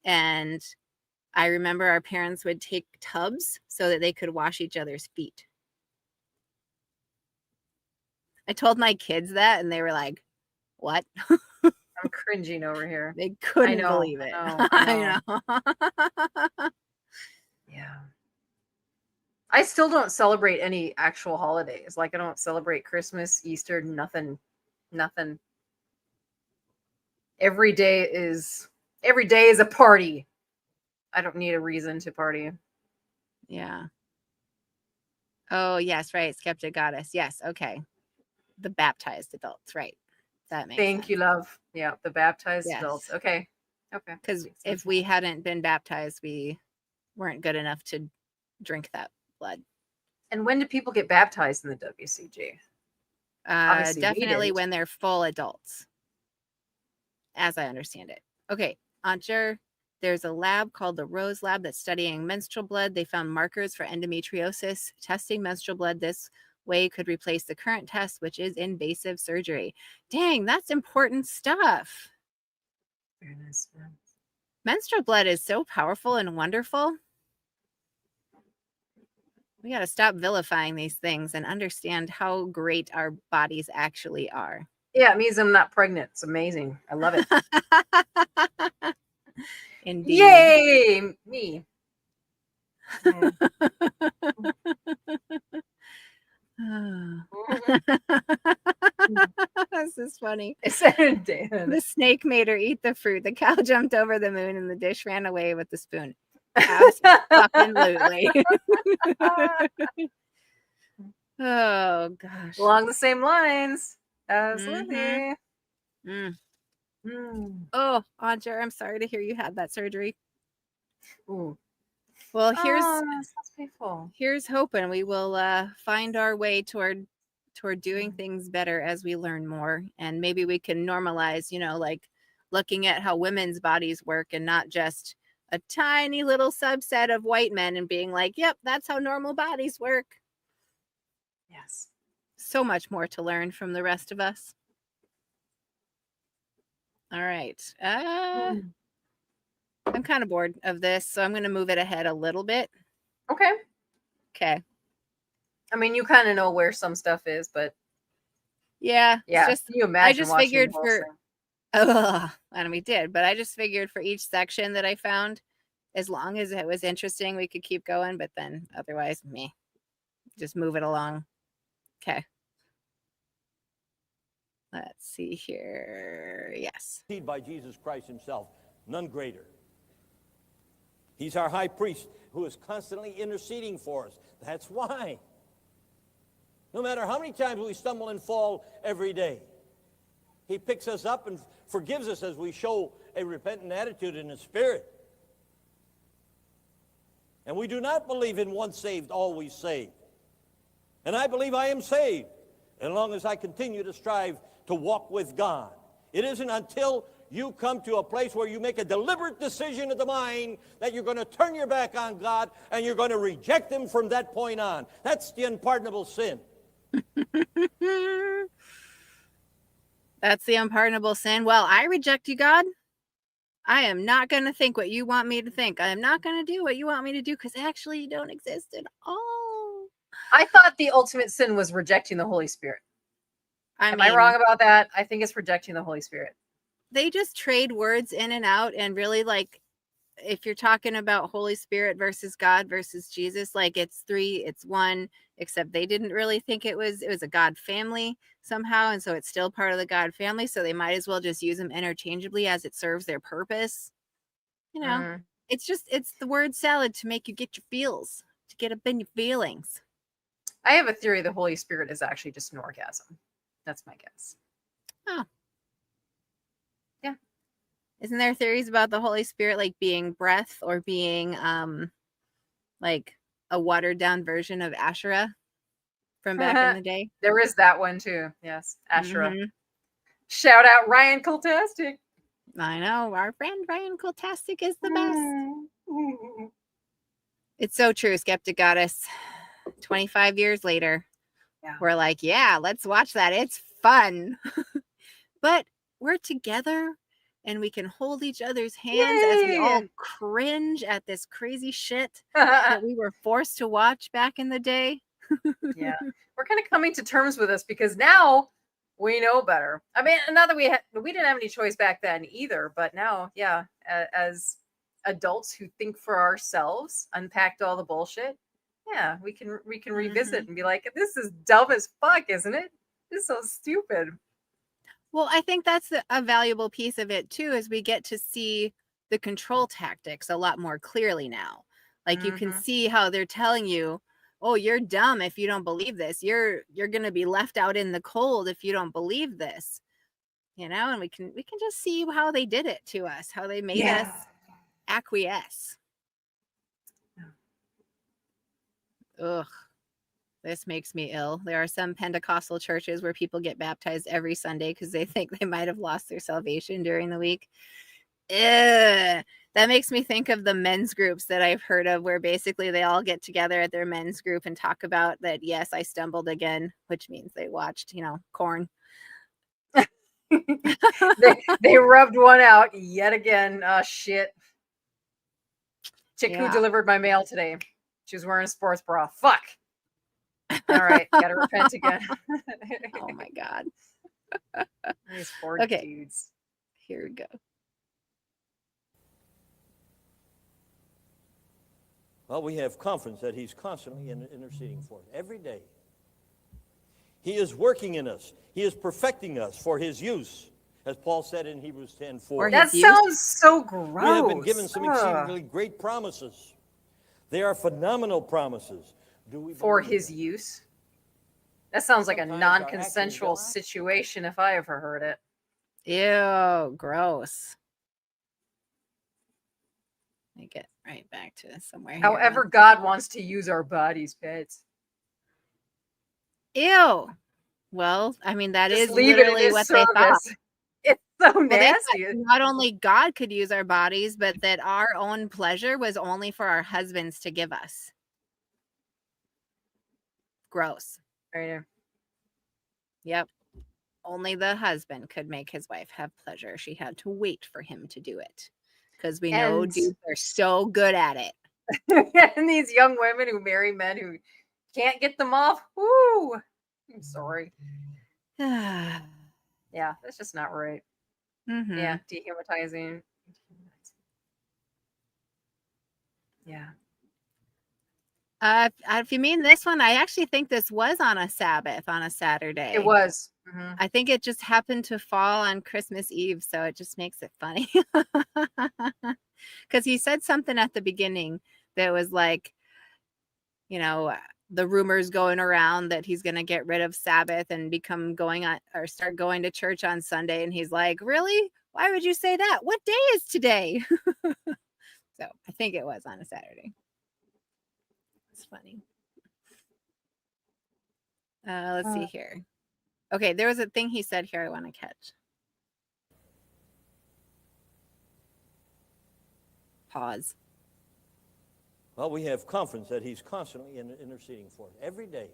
and I remember our parents would take tubs so that they could wash each other's feet. I told my kids that, and they were like, what? I'm cringing over here. They couldn't believe it. I know. Yeah. I still don't celebrate any actual holidays. Like, I don't celebrate Christmas, Easter, nothing. Every day is a party. I don't need a reason to party. Yeah. Oh, yes, right. Skeptic goddess. Yes. Okay. The baptized adults, right? That makes Thank sense. you, love. Yeah, the baptized Yes. adults. Okay. Because if we hadn't been baptized, we weren't good enough to drink that blood. And when do people get baptized in the WCG? Obviously, we Definitely didn't. when they're full adults, as I understand it. Okay, Ancher, there's a lab called the Rose Lab that's studying menstrual blood. They found markers for endometriosis. Testing menstrual blood this way could replace the current test, which is invasive surgery. Dang, that's important stuff. Very nice. Menstrual blood is so powerful and wonderful. We got to stop vilifying these things and understand how great our bodies actually are. Yeah, it means I'm not pregnant. It's amazing. I love it. Indeed. Yay, me. Yeah. This is funny. Dan. The snake made her eat the fruit. The cow jumped over the moon and the dish ran away with the spoon. Absolutely. Oh gosh. Along the same lines. Absolutely. Oh, Audra, I'm sorry to hear you had that surgery. Ooh. Well, that's painful. here's hoping we will find our way toward doing things better as we learn more, and maybe we can normalize, like looking at how women's bodies work and not just a tiny little subset of white men and being like, yep, that's how normal bodies work. Yes. So much more to learn from the rest of us. All right. I'm kind of bored of this, so I'm going to move it ahead a little bit. Okay. I mean, you kind of know where some stuff is, but yeah. Can you imagine? I just figured and we did, but I just figured for each section that I found, as long as it was interesting, we could keep going, but then otherwise, just move it along. Okay. Let's see here. Yes. By Jesus Christ himself, none greater. He's our high priest who is constantly interceding for us. That's why. No matter how many times we stumble and fall every day, he picks us up and forgives us as we show a repentant attitude in the Spirit. And we do not believe in once saved, always saved. And I believe I am saved as long as I continue to strive to walk with God. It isn't until you come to a place where you make a deliberate decision of the mind that you're going to turn your back on God and you're going to reject him from that point on. That's the unpardonable sin. That's the unpardonable sin. Well, I reject you, God. I am not going to think what you want me to think. I am not going to do what you want me to do because actually you don't exist at all. I thought the ultimate sin was rejecting the Holy Spirit. Am I wrong about that? I think it's rejecting the Holy Spirit. They just trade words in and out, and really, like, if you're talking about Holy Spirit versus God versus Jesus, like, it's three, it's one, except they didn't really think it was a God family somehow, and so it's still part of the God family, so they might as well just use them interchangeably as it serves their purpose. You know, it's the word salad to make you get your feels, to get up in your feelings. I have a theory the Holy Spirit is actually just an orgasm. That's my guess. Oh. Yeah. Isn't there theories about the Holy Spirit like being breath or being like a watered down version of Asherah from back in the day? There is that one too. Yes. Asherah. Mm-hmm. Shout out Ryan Kultastic. I know. Our friend Ryan Kultastic is the best. It's so true, Skeptic Goddess. 25 years later, we're like, yeah, let's watch that. It's fun. But we're together and we can hold each other's hands as we all cringe at this crazy shit that we were forced to watch back in the day. Yeah. We're kind of coming to terms with this because now we know better. I mean, not that we didn't have any choice back then either, but now, yeah, as adults who think for ourselves, unpacked all the bullshit, yeah, we can revisit and be like, this is dumb as fuck, isn't it? This is so stupid. Well, I think that's a valuable piece of it too, is we get to see the control tactics a lot more clearly now. Like you can see how they're telling you, oh, you're dumb if you don't believe this. You're going to be left out in the cold if you don't believe this. You know, and we can just see how they did it to us, how they made us acquiesce. Ugh. This makes me ill. There are some Pentecostal churches where people get baptized every Sunday because they think they might have lost their salvation during the week. Ugh. That makes me think of the men's groups that I've heard of where basically they all get together at their men's group and talk about that, yes, I stumbled again, which means they watched, Korn. they rubbed one out yet again. Shit. Chick who delivered my mail today. She was wearing a sports bra. Fuck. All right, gotta repent again. Oh my God. These poor dudes. Here we go. Well, we have confidence that he's constantly interceding for us every day. He is working in us. He is perfecting us for his use, as Paul said in Hebrews 10:4. That sounds so gross. We have been given some exceedingly great promises. They are phenomenal promises. Do we for his use? That sounds like a non-consensual situation if I ever heard it. Ew, gross. Let me get right back to somewhere. However, God wants to use our bodies, pets. Ew. Well, I mean, that Just is leave literally what they thought. It's so nasty. Not only God could use our bodies, but that our own pleasure was only for our husbands to give us. Gross. Right. Yep. Only the husband could make his wife have pleasure. She had to wait for him to do it. Because we know dudes are so good at it. And these young women who marry men who can't get them off. Woo! I'm sorry. Yeah, that's just not right. Yeah, dehumanizing. Yeah. If you mean this one, I actually think this was on a Sabbath, on a Saturday. It was. I think it just happened to fall on Christmas Eve, so it just makes it funny. Because he said something at the beginning that was like, the rumors going around that he's going to get rid of Sabbath and start going to church on Sunday. And he's like, really? Why would you say that? What day is today? So I think it was on a Saturday. It's funny. Let's see here. Okay, there was a thing he said here I want to catch. Pause. Well, we have confidence that he's constantly interceding for us every day.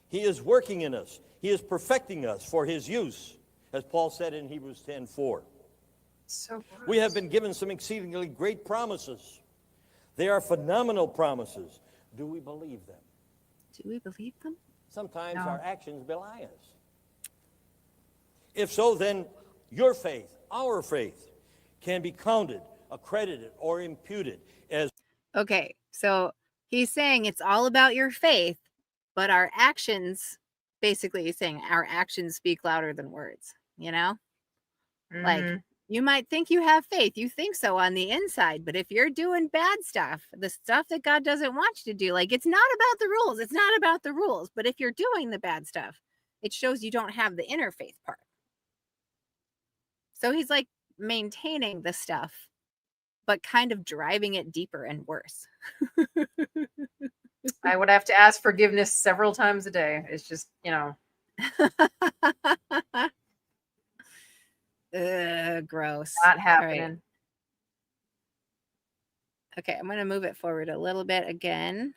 He is working in us. He is perfecting us for his use, as Paul said in Hebrews 10:4. So we have been given some exceedingly great promises. They are phenomenal promises. Do we believe them? Do we believe them? Sometimes our actions belie us. If so, then your faith, our faith, can be counted, accredited, or imputed as... Okay, so he's saying it's all about your faith, but our actions, basically he's saying our actions speak louder than words, you know? Like, you might think you have faith. You think so on the inside. But if you're doing bad stuff, the stuff that God doesn't want you to do, like, it's not about the rules. It's not about the rules. But if you're doing the bad stuff, it shows you don't have the inner faith part. So he's like maintaining the stuff, but kind of driving it deeper and worse. I would have to ask forgiveness several times a day. It's just, Gross. not All happening. right. Okay, I'm going to move it forward a little bit again.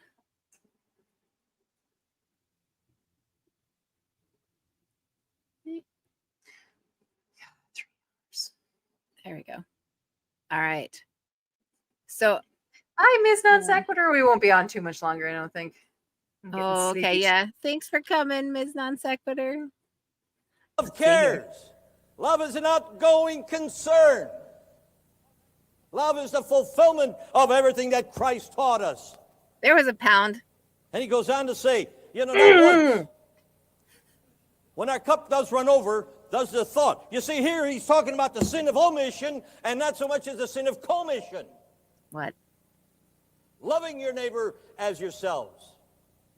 There we go. All right. So, hi, Ms. Non Sequitur. We won't be on too much longer, I don't think. oh, okay, sleepy. yeah. Thanks for coming, Ms. Non Sequitur. Love cares. Love is an outgoing concern. Love is the fulfillment of everything that Christ taught us. There was a pound. And he goes on to say, not once. When our cup does run over, does the thought. You see, here he's talking about the sin of omission and not so much as the sin of commission. What? Loving your neighbor as yourselves.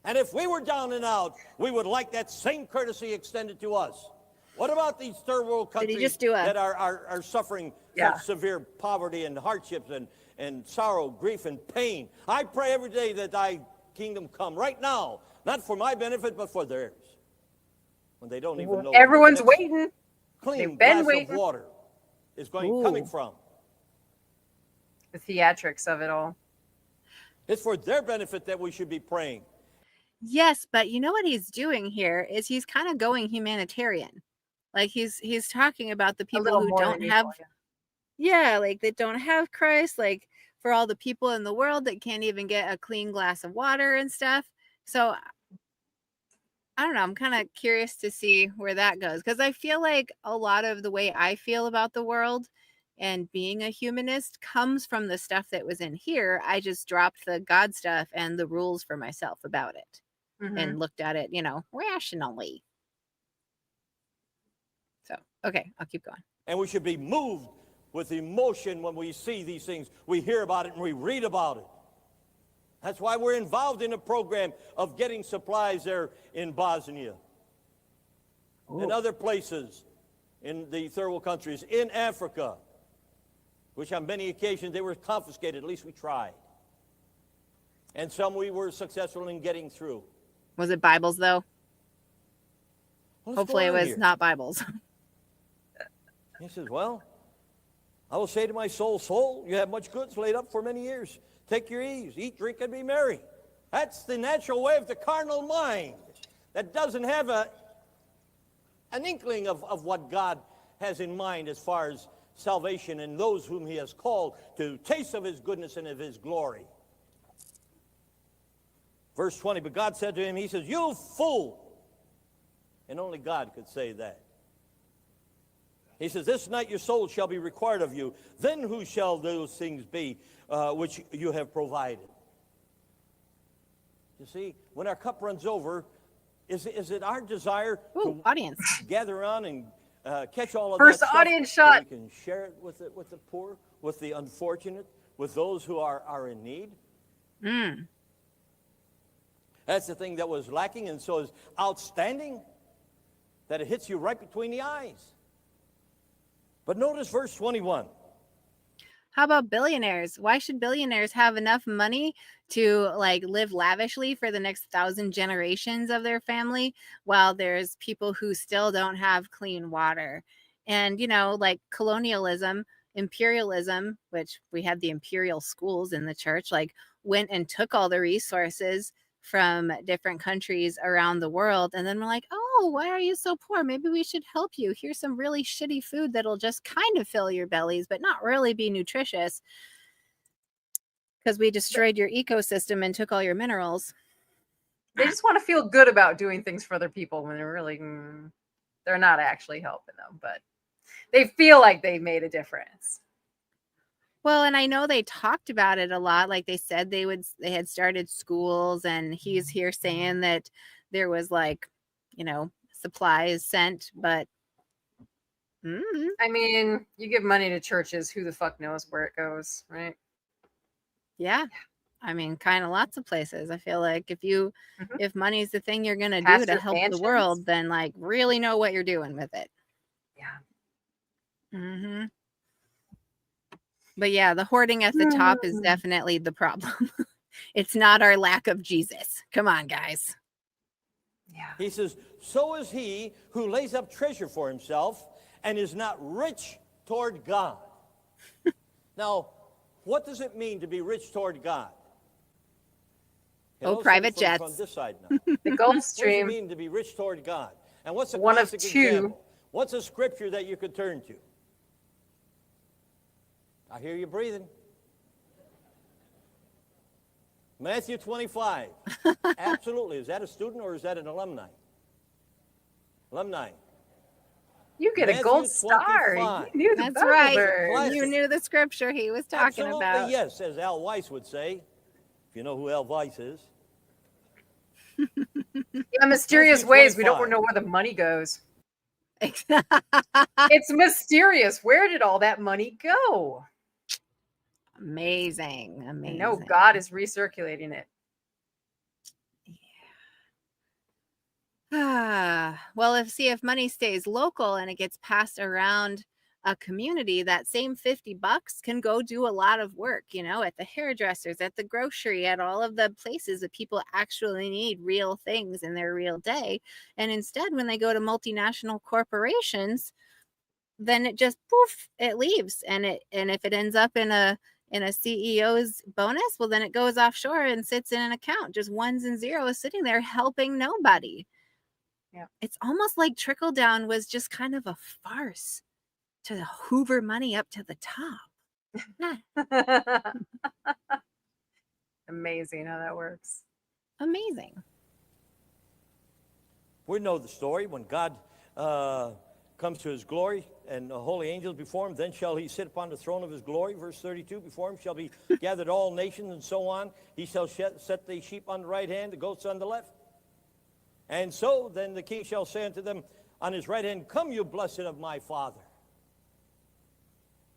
And if we were down and out, we would like that same courtesy extended to us. What about these third world countries that are suffering such severe poverty and hardships and sorrow, grief, and pain? I pray every day that thy kingdom come right now, not for my benefit, but for theirs. When they don't even know everyone's waiting. Clean glass of water is coming from. The theatrics of it all. It's for their benefit that we should be praying. Yes, but you know what he's doing here is he's kind of going humanitarian. Like he's talking about the people who don't have, like that don't have Christ, like for all the people in the world that can't even get a clean glass of water and stuff. So I don't know. I'm kind of curious to see where that goes, because I feel like a lot of the way I feel about the world and being a humanist comes from the stuff that was in here. I just dropped the God stuff and the rules for myself about it and looked at it, rationally. So, okay, I'll keep going. And we should be moved with emotion when we see these things. We hear about it and we read about it. That's why we're involved in a program of getting supplies there in Bosnia and other places in the third world countries, in Africa, which on many occasions they were confiscated. At least we tried. And some we were successful in getting through. Was it Bibles, though? Hopefully it was not Bibles. He says, well, I will say to my soul, you have much goods laid up for many years. Take your ease, eat, drink, and be merry. That's the natural way of the carnal mind that doesn't have an inkling of what God has in mind as far as salvation and those whom he has called to taste of his goodness and of his glory. Verse 20, but God said to him, he says, you fool. And only God could say that. He says, this night your soul shall be required of you. Then who shall those things be which you have provided? You see, when our cup runs over, is it our desire to gather around and catch all of First that stuff audience shot. so we can share it with the poor, with the unfortunate, with those who are in need? That's the thing that was lacking, and so is outstanding, that it hits you right between the eyes. But notice verse 21. How about billionaires? Why should billionaires have enough money to live lavishly for the next 1,000 generations of their family, while there's people who still don't have clean water? And, colonialism, imperialism, which we had the imperial schools in the church, went and took all the resources from different countries around the world, and then we're like, oh, why are you so poor? Maybe we should help you. Here's some really shitty food that'll just kind of fill your bellies but not really be nutritious, because we destroyed your ecosystem and took all your minerals. They just want to feel good about doing things for other people when they're not actually helping them, but they feel like they made a difference. Well, and I know they talked about it a lot. Like they said they had started schools, and he's here saying that there was like, supplies sent, but I mean, you give money to churches, who the fuck knows where it goes, right? yeah. I mean, kind of lots of places. I feel like if money's the thing you're going to do Pastor to help the mansions. world, then like really know what you're doing with it. Yeah. But yeah, the hoarding at the top is definitely the problem. It's not our lack of Jesus. Come on, guys. Yeah. He says, so is he who lays up treasure for himself and is not rich toward God. Now, what does it mean to be rich toward God? Private from, jets. From this side now. The Gulf What does it Stream. mean to be rich toward God? And what's a One of classic two. example? What's a scripture that you could turn to? I hear you breathing. Matthew 25. Absolutely. Is that a student or is that an alumni? Alumni. You get Matthew a gold star. 25. You knew the That's Bible right. verse. You knew the scripture he was talking Absolutely, about. yes, as Al Weiss would say. If you know who Al Weiss is. Yeah, mysterious Matthew ways. We 25. don't know where the money goes. It's mysterious. Where did all that money go? Amazing. I know God is recirculating it. Well, if money stays local and it gets passed around a community, that same $50 can go do a lot of work, at the hairdressers, at the grocery, at all of the places that people actually need real things in their real day. And instead, when they go to multinational corporations, then it just poof, it leaves. And if it ends up in a CEO's bonus, well, then it goes offshore and sits in an account, just ones and zeros sitting there helping nobody. Yeah. It's almost like trickle down was just kind of a farce to hoover money up to the top. Amazing how that works. Amazing. We know the story. When God comes to his glory and the holy angels before him, then shall he sit upon the throne of his glory. Verse 32, before him shall be gathered all nations and so on. He shall set the sheep on the right hand, the goats on the left. And so then the king shall say unto them on his right hand, come, you blessed of my Father.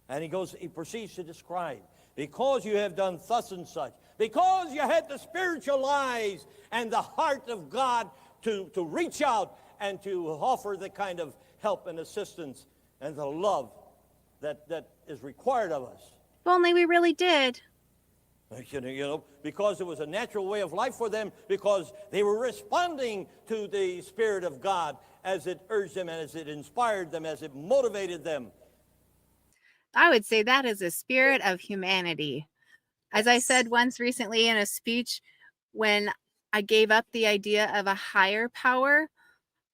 And he proceeds to describe, because you have done thus and such, because you had the spiritual eyes and the heart of God to reach out and to offer the kind of help and assistance and the love that is required of us. If only we really did. Because it was a natural way of life for them, because they were responding to the Spirit of God as it urged them and as it inspired them, as it motivated them. I would say that is a spirit of humanity. As I said once recently in a speech, when I gave up the idea of a higher power,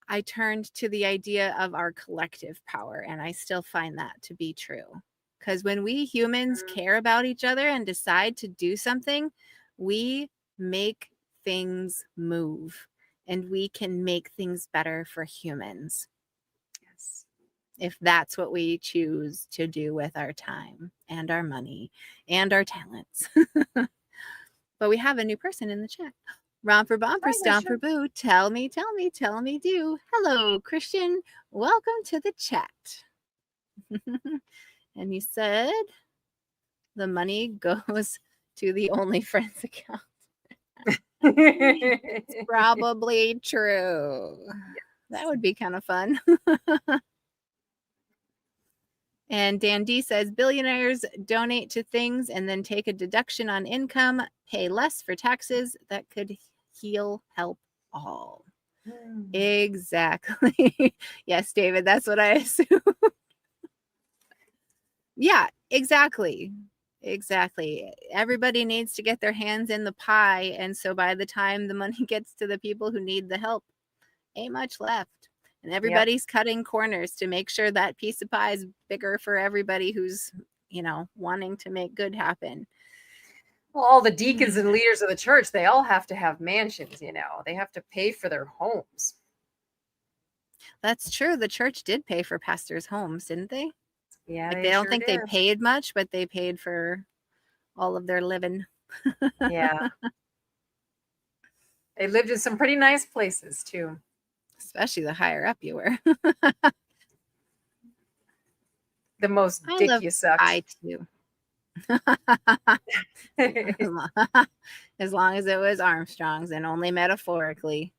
I turned to the idea of our collective power, and I still find that to be true. Because when we humans care about each other and decide to do something, we make things move, and we can make things better for humans. Yes. If that's what we choose to do with our time and our money and our talents. But we have a new person in the chat. Romper Bomper Stomper Boo, tell me do. Hello, Christian. Welcome to the chat. And you said the money goes to the OnlyFriends account. It's probably true. Yes. That would be kind of fun. And Dan D says, billionaires donate to things and then take a deduction on income, pay less for taxes. That could help all. Exactly. Yes, David, that's what I assume. Yeah, exactly. Everybody needs to get their hands in the pie. And so by the time the money gets to the people who need the help, ain't much left. And everybody's cutting corners to make sure that piece of pie is bigger for everybody who's, wanting to make good happen. Well, all the deacons and leaders of the church, they all have to have mansions, They have to pay for their homes. That's true. The church did pay for pastors' homes, didn't they? Yeah, Like they don't sure think they did. paid much, but they paid for all of their living. Yeah. They lived in some pretty nice places too. Especially the higher up you were. The most I dick love you sucked. pie too. As long as it was Armstrong's and only metaphorically.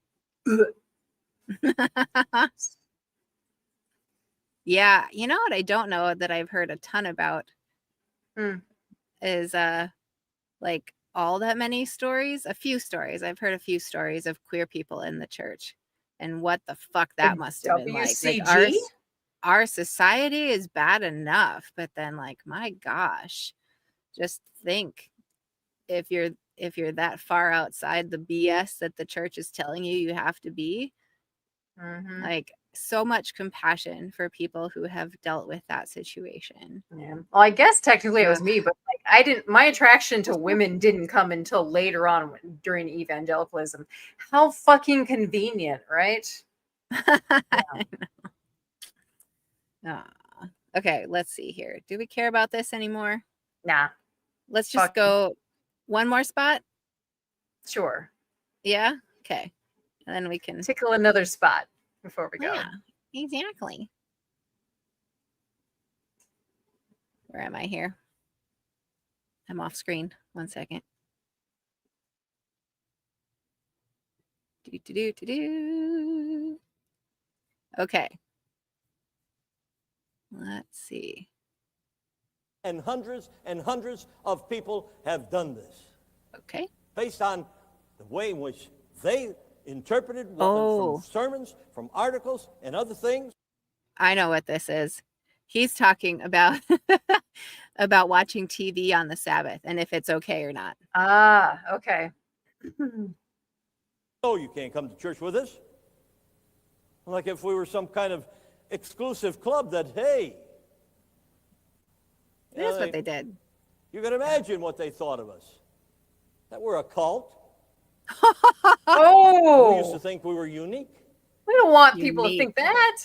Yeah, you know what I don't know that I've heard a ton about is like all that many stories, a few stories. I've heard a few stories of queer people in the church and what the fuck that must have been like. Like WCG? our society is bad enough, but then like my gosh, just think if you're that far outside the BS that the church is telling you have to be, like so much compassion for people who have dealt with that situation. Yeah. Well, I guess technically it was me, but like I didn't. My attraction to women didn't come until later on during evangelicalism. How fucking convenient, right? Okay, let's see here. Do we care about this anymore? Nah. Let's just go one more spot. Sure. Yeah. Okay. And then we can tickle another spot before we go. Yeah, exactly. Where am I here? I'm off screen. 1 second. Okay. Let's see. And hundreds of people have done this. Okay. Based on the way in which they interpreted from sermons, from articles, and other things. I know what this is. He's talking about about watching TV on the Sabbath and if it's okay or not. Ah, okay. Oh, you can't come to church with us. Like if we were some kind of exclusive club that, hey. That's what they did. You can imagine what they thought of us. That we're a cult. Oh. We used to think we were unique. We don't want people to think that.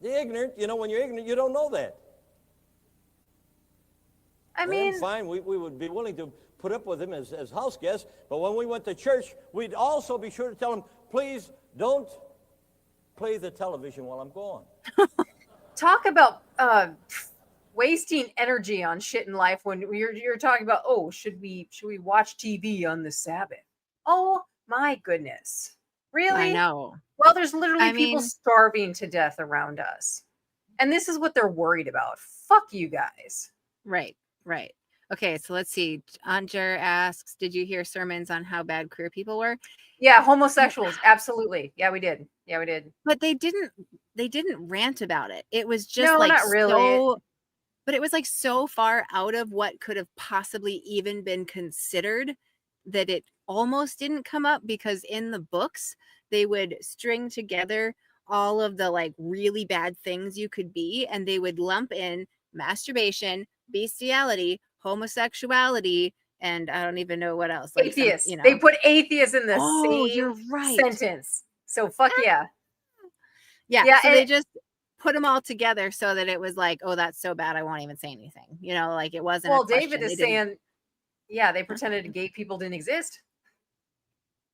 The ignorant, when you're ignorant, you don't know that. I mean, fine, we would be willing to put up with him as house guests, but when we went to church, we'd also be sure to tell him, please don't play the television while I'm gone. Talk about wasting energy on shit in life when you're talking about, oh, should we watch TV on the Sabbath? Oh my goodness. Really? I know. Well, there's literally people starving to death around us. And this is what they're worried about. Fuck you guys. Right. Okay, so let's see. Anjar asks, did you hear sermons on how bad queer people were? Yeah, homosexuals. Absolutely. Yeah, we did. But they didn't rant about it. It was just not really. But it was like so far out of what could have possibly even been considered that it almost didn't come up, because in the books they would string together all of the like really bad things you could be, and they would lump in masturbation, bestiality, homosexuality, and I don't even know what else. Like atheists. They put atheists in the same you're right. sentence. So fuck yeah. Yeah. So they just put them all together so that it was like, oh, that's so bad, I won't even say anything. Like it wasn't. Well, David is saying, yeah, they pretended gay people didn't exist.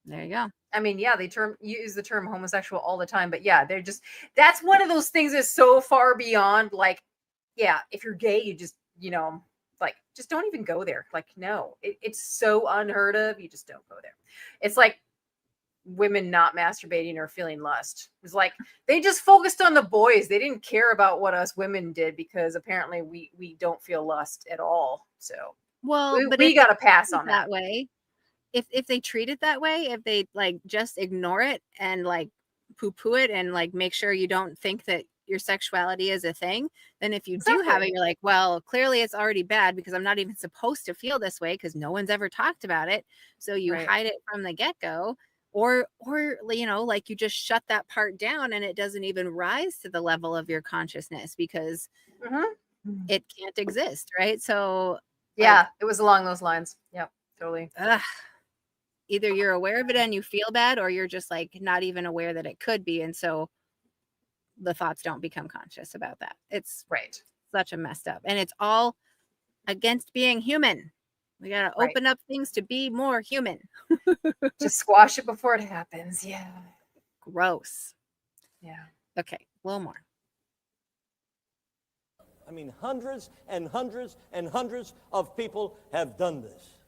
There you go. I mean, yeah, they use the term homosexual all the time, but yeah, that's one of those things that's so far beyond, like, yeah, if you're gay, you just, like, just don't even go there. Like, no, it's so unheard of. You just don't go there. It's like women not masturbating or feeling lust. It's like they just focused on the boys. They didn't care about what us women did, because apparently we don't feel lust at all. So, well, but we got to pass on that way. If they treat it that way, if they like just ignore it and like poo-poo it and like make sure you don't think that your sexuality is a thing, then if you do have it, you're like, well, clearly it's already bad because I'm not even supposed to feel this way because no one's ever talked about it. So you hide it from the get-go, or like you just shut that part down and it doesn't even rise to the level of your consciousness because it can't exist, right? So yeah, it was along those lines. Yep, totally. Either you're aware of it and you feel bad, or you're just like not even aware that it could be. And so the thoughts don't become conscious about that. It's Right. such a messed up, and it's all against being human. We got to Right. open up things to be more human. Just squash it before it happens. Yeah. Gross. Yeah. Okay, a little more. I mean, hundreds and hundreds and hundreds of people have done this.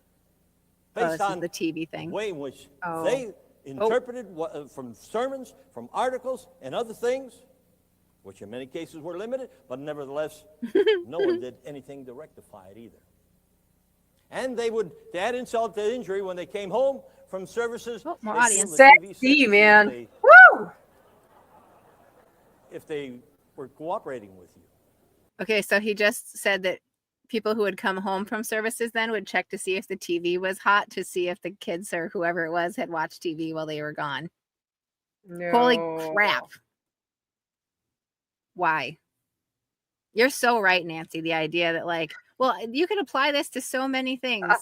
This Based is on the TV thing. the way in which Oh. they interpreted from sermons, from articles, and other things, which in many cases were limited, but nevertheless, no one did anything to rectify it either. And they would, to add insult to injury, when they came home from services, Oh, more they'd audience. film the TV Sexy, set man. to see Woo! if they were cooperating with you. Okay, so he just said that people who would come home from services then would check to see if the TV was hot, to see if the kids or whoever it was had watched TV while they were gone. No. Holy crap. Why? You're so right, Nancy. The idea that, like, well, you could apply this to so many things,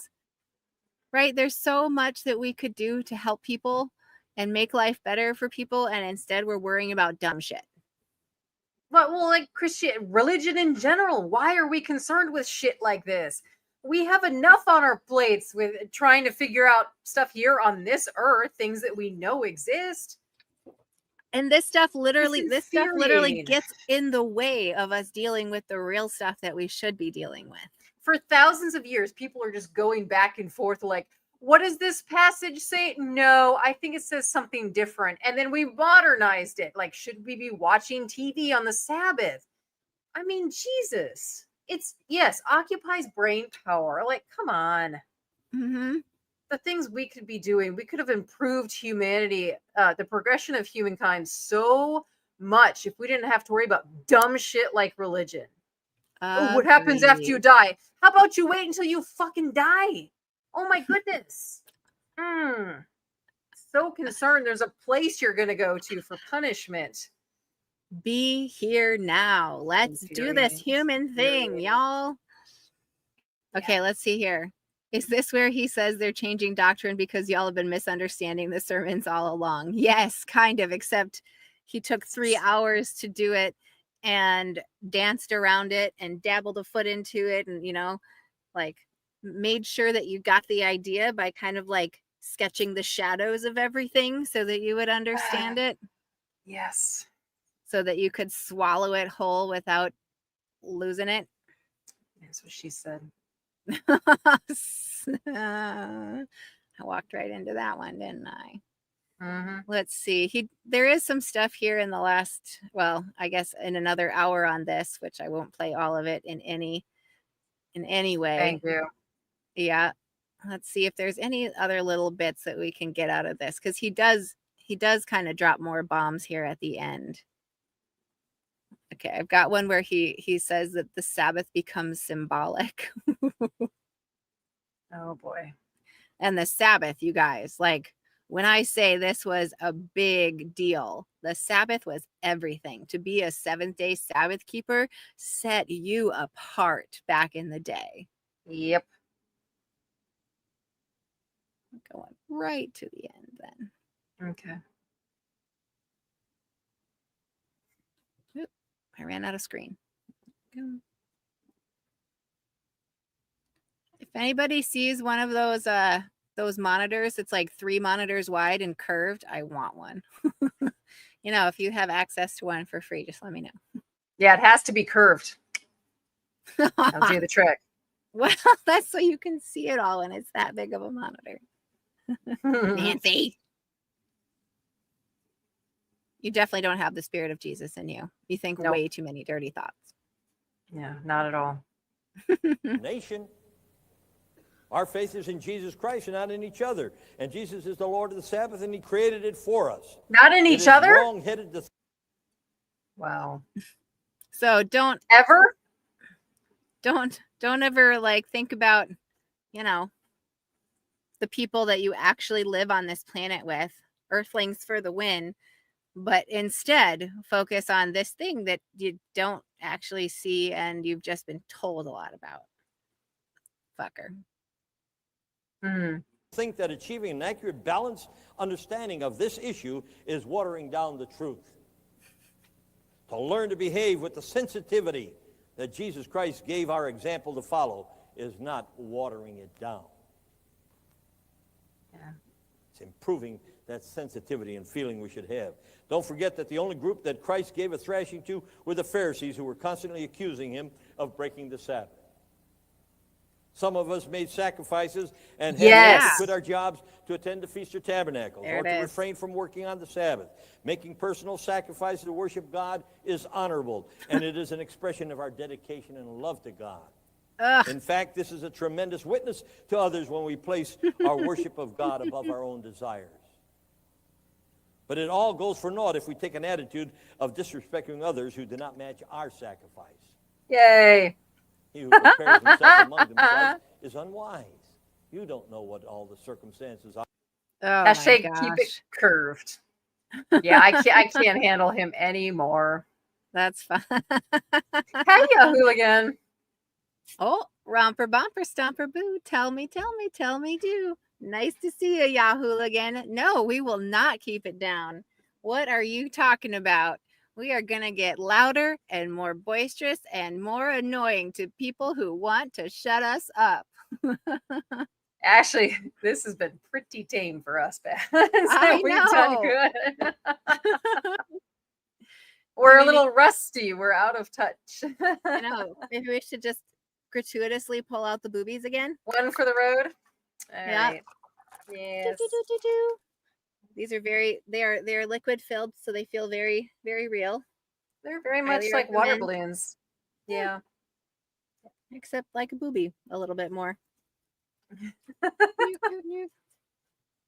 right? There's so much that we could do to help people and make life better for people, and instead we're worrying about dumb shit. Well, like Christian religion in general. Why are we concerned with shit like this? We have enough on our plates with trying to figure out stuff here on this earth, things that we know exist. And this stuff literally infuriating. gets in the way of us dealing with the real stuff that we should be dealing with. For thousands of years, people are just going back and forth like, what does this passage say? No, I think it says something different. And then we modernized it. Like, should we be watching TV on the Sabbath? I mean, Jesus. It's, yes, occupies brain power. Like, come on. Mm-hmm. The things we could be doing, we could have improved humanity, the progression of humankind so much if we didn't have to worry about dumb shit like religion. Oh, what happens after you die? How about you wait until you fucking die? Oh my goodness. So concerned there's a place you're going to go to for punishment. Be here now. Let's do this human thing, y'all. Okay, let's see here. Is this where he says they're changing doctrine because y'all have been misunderstanding the sermons all along? Yes, kind of, except he took 3 hours to do it and danced around it and dabbled a foot into it and, you know, like made sure that you got the idea by kind of like sketching the shadows of everything so that you would understand it. Yes. So that you could swallow it whole without losing it. That's what she said. I walked right into that one, didn't I? Mm-hmm. Let's see. There is some stuff here in the last, well, I guess in another hour on this, which I won't play all of it in any way. Thank you. Yeah. Let's see if there's any other little bits that we can get out of this, because he does kind of drop more bombs here at the end. Okay, I've got one where he says that the Sabbath becomes symbolic. Oh boy. And the Sabbath, you guys, like when I say this was a big deal, the Sabbath was everything. To be a seventh-day Sabbath keeper set you apart back in the day. Yep. Going right to the end then. Okay. Oop, I ran out of screen. If anybody sees one of those monitors, it's like 3 monitors wide and curved, I want one. You know, if you have access to one for free, just let me know. Yeah, it has to be curved. I'll do the trick. Well, that's so you can see it all when it's that big of a monitor. Nancy. You definitely don't have the spirit of Jesus in you. You think way too many dirty thoughts. Yeah, not at all. Nation. Our faith is in Jesus Christ and not in each other. And Jesus is the Lord of the Sabbath, and he created it for us. Not in each other? Wrong-headed Wow. So don't ever like think about, you know, the people that you actually live on this planet with, earthlings for the win, but instead focus on this thing that you don't actually see and you've just been told a lot about. Fucker. Think that achieving an accurate, balanced understanding of this issue is watering down the truth. to learn to behave with the sensitivity that Jesus Christ gave our example to follow is not watering it down. Yeah. It's improving that sensitivity and feeling we should have. Don't forget that the only group that Christ gave a thrashing to were the Pharisees, who were constantly accusing him of breaking the Sabbath. Some of us made sacrifices and had to quit our jobs to attend the Feast of Tabernacles or to refrain from working on the Sabbath. Making personal sacrifices to worship God is honorable, and it is an expression of our dedication and love to God. In fact, this is a tremendous witness to others when we place our worship of God above our own desires. But it all goes for naught if we take an attitude of disrespecting others who do not match our sacrifice. Yay! He who compares himself among themselves is unwise. You don't know what all the circumstances are. Oh Hashtag my keep it gosh. curved. Yeah, I can't handle him anymore. That's fun. Hiya, hooligan. Oh, romper bumper stomper boo. Tell me, do. Nice to see you, Yahoo again. No, we will not keep it down. What are you talking about? We are going to get louder and more boisterous and more annoying to people who want to shut us up. Actually, this has been pretty tame for us, Beth. I We've know. done good. We're a little rusty. We're out of touch. I know. Maybe we should just gratuitously pull out the boobies again. One for the road. All Yeah. right. Yes. Do. These are they're liquid filled, so they feel very, very real. They're very much Highly like water recommend. balloons. Yeah. Except like a boobie a little bit more.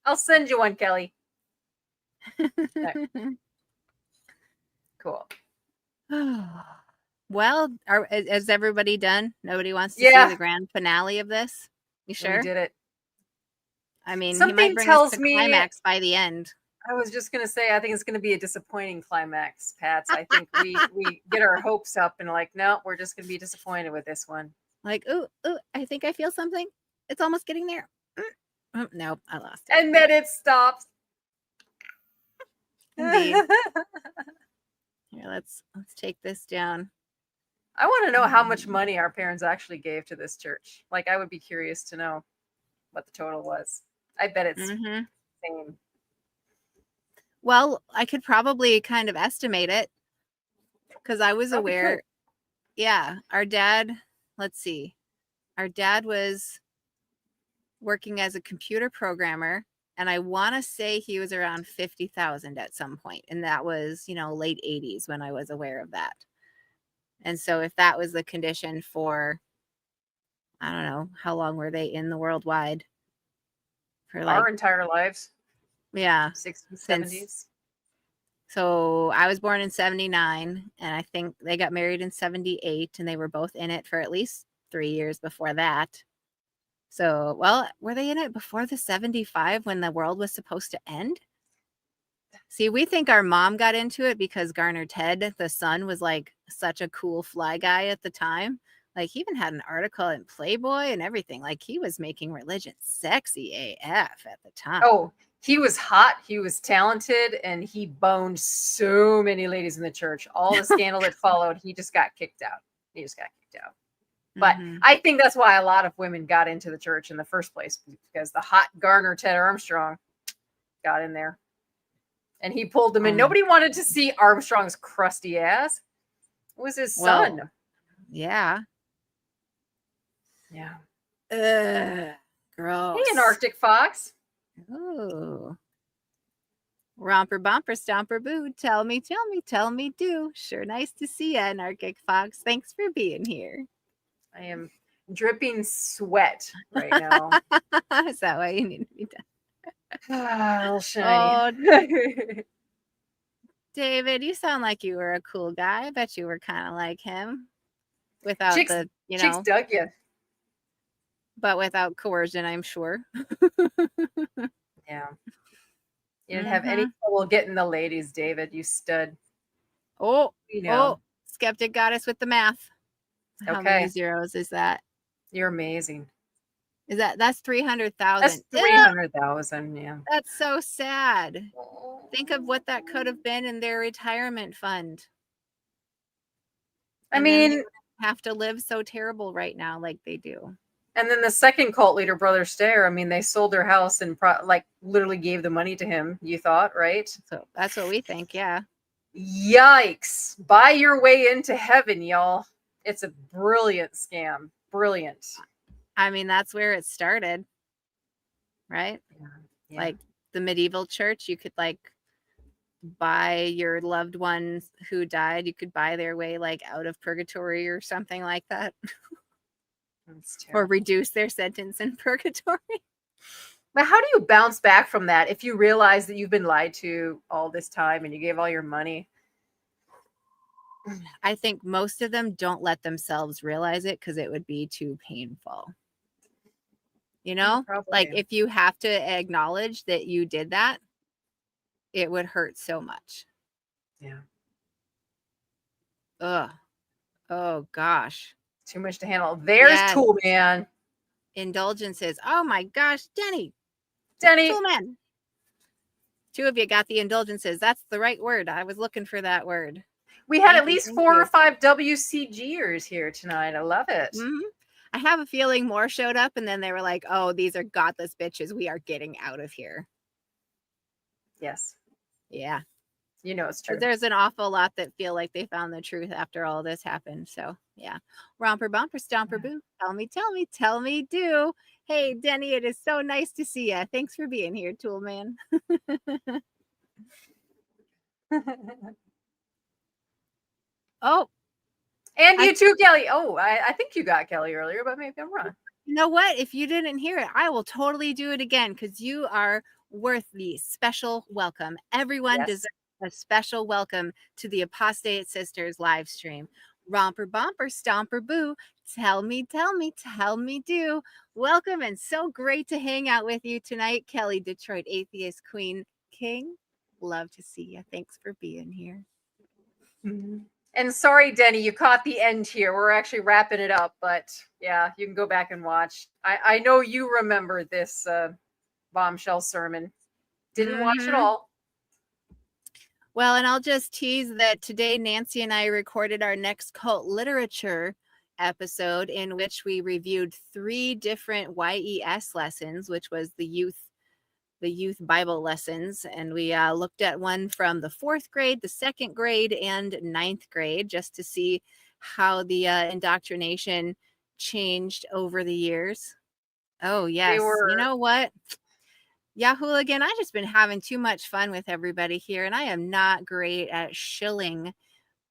I'll send you one, Kelly. Cool. Well, is everybody done? Nobody wants to Yeah. see the grand finale of this? You sure? We did it. I mean, he Something might bring tells us to me- climax by the end. I was just gonna say, I think it's gonna be a disappointing climax, Pats. I think we get our hopes up and like, no, we're just gonna be disappointed with this one. Like, ooh, I think I feel something. It's almost getting there. Nope, I lost it. And then it stops. Indeed. Here, let's take this down. I want to know how much money our parents actually gave to this church. Like, I would be curious to know what the total was. I bet it's insane. Well, I could probably kind of estimate it because I was Probably aware. could. Yeah, our dad, let's see. Our dad was working as a computer programmer, and I want to say he was around 50,000 at some point, and that was, late 80s when I was aware of that. And so if that was the condition for, I don't know, how long were they in the worldwide? For Our entire lives. Yeah. 60s, Since- 70s. So I was born in 79, and I think they got married in 78, and they were both in it for at least 3 years before that. So, well, were they in it before the 75 when the world was supposed to end? See, we think our mom got into it because Garner Ted, the son, was like such a cool fly guy at the time. Like, he even had an article in Playboy and everything. Like, he was making religion sexy AF at the time. Oh, he was hot. He was talented, and he boned so many ladies in the church. All the scandal that followed, he just got kicked out. But Mhm. I think that's why a lot of women got into the church in the first place, because the hot Garner Ted Armstrong got in there. And he pulled them in. Nobody wanted to see Armstrong's crusty ass. It was his son. Well, yeah. Yeah. Gross. Hey, an Arctic fox. Ooh. Romper bumper stomper boo. Tell me do. Sure nice to see you, an Arctic fox. Thanks for being here. I am dripping sweat right now. Is that why you need to be done? A little shiny. Oh, David, you sound like you were a cool guy. I bet you were kind of like him. Without Chicks- the, Chicks dug you. but without coercion, I'm sure. Yeah. You didn't have any trouble getting the ladies, David. You stud. Oh, You know. Skeptic got us with the math. How many Okay. zeros is that? You're amazing. That's 300,000. That's 300,000. Yeah. That's so sad. Think of what that could have been in their retirement fund. I And then they mean, wouldn't have to live so terrible right now like they do. and then the second cult leader, Brother Stair, I mean, they sold their house and like literally gave the money to him, you thought, right? So that's what we think, yeah. Yikes. Buy your way into heaven, y'all. It's a brilliant scam. Brilliant. I mean, that's where it started, right? Yeah. Like the medieval church, you could like buy your loved ones who died. You could buy their way like out of purgatory or something like that. That's Or terrible. reduce their sentence in purgatory. But how do you bounce back from that if you realize that you've been lied to all this time and you gave all your money? I think most of them don't let themselves realize it because it would be too painful. You know, Probably. like if you have to acknowledge that you did that, it would hurt so much. Yeah. Ugh. Oh gosh. Too much to handle. There's Yes. Tool Man. Indulgences. Oh my gosh, Denny. Denny. Tool Man. Two of you got the indulgences. That's the right word. I was looking for that word. We had Thank at you, least thank 4 you. or 5 WCGers here tonight. I love it. Mhm. I have a feeling more showed up and then they were like, oh, these are godless bitches. We are getting out of here. Yes. Yeah. You know it's true. There's an awful lot that feel like they found the truth after all this happened. So yeah. Romper bumper stomper boo. Tell me do. Hey Denny, it is so nice to see you. Thanks for being here, Tool Man. Oh, And you too, Kelly. Oh, I think you got Kelly earlier, but maybe I'm wrong. you know what? If you didn't hear it, I will totally do it again because you are worth the special welcome. Everyone Yes. deserves a special welcome to the Apostate Sisters live stream. Romper bumper stomper boo. Tell me do. Welcome and so great to hang out with you tonight, Kelly, Detroit Atheist Queen King. Love to see you. Thanks for being here. And sorry, Denny, you caught the end here. We're actually wrapping it up, but yeah, you can go back and watch. I know you remember this bombshell sermon. Didn't watch it Mhm. all. Well, and I'll just tease that today Nancy and I recorded our next cult literature episode in which we reviewed 3 different YES lessons, which was the youth Bible lessons. And we looked at one from the 4th grade, the 2nd grade, and 9th grade just to see how the indoctrination changed over the years. Oh, yes. You know what? Yahoo again, I've just been having too much fun with everybody here, and I am not great at shilling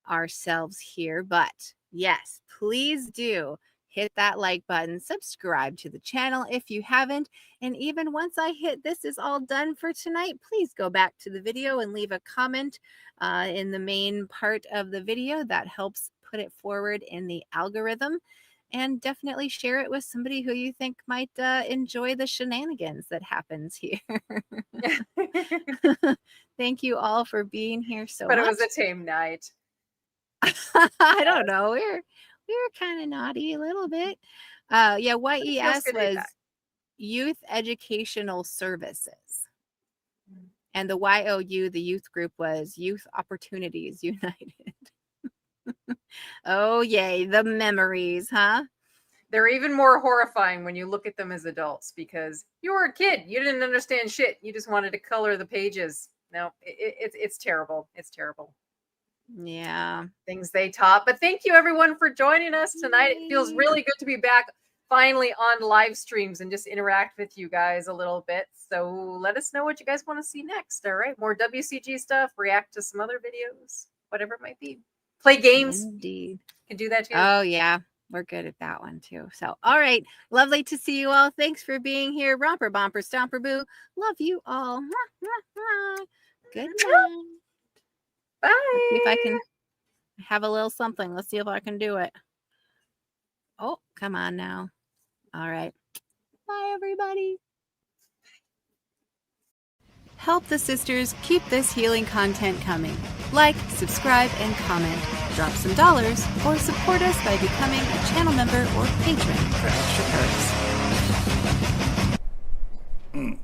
ourselves here, but yes, please do hit that like button, subscribe to the channel if you haven't, and even once I hit this is all done for tonight, please go back to the video and leave a comment in the main part of the video. That helps put it forward in the algorithm. And definitely share it with somebody who you think might enjoy the shenanigans that happens here. Thank you all for being here so much. But it was a tame night. I don't know. We were kind of naughty a little bit. Yeah, Feels YES good to be was back. Youth Educational Services. And the YOU, the youth group, was Youth Opportunities United. Oh, yay. The memories, huh? They're even more horrifying when you look at them as adults because you were a kid. You didn't understand shit. You just wanted to color the pages. No, it's terrible. It's terrible. Yeah. Things they taught. But thank you everyone for joining us tonight. It feels really good to be back finally on live streams and just interact with you guys a little bit. So let us know what you guys want to see next. All right. More WCG stuff, react to some other videos, whatever it might be. Play games. Indeed. Can do that too. Oh, yeah. We're good at that one too. So, all right. Lovely to see you all. Thanks for being here. Romper, bomper, stomper, boo. Love you all. Good night. Bye. Let's see if I can have a little something. Let's see if I can do it. Oh, come on now. All right. Bye, everybody. Help the sisters keep this healing content coming. Like, subscribe, and comment. Drop some dollars or support us by becoming a channel member or patron for extra perks.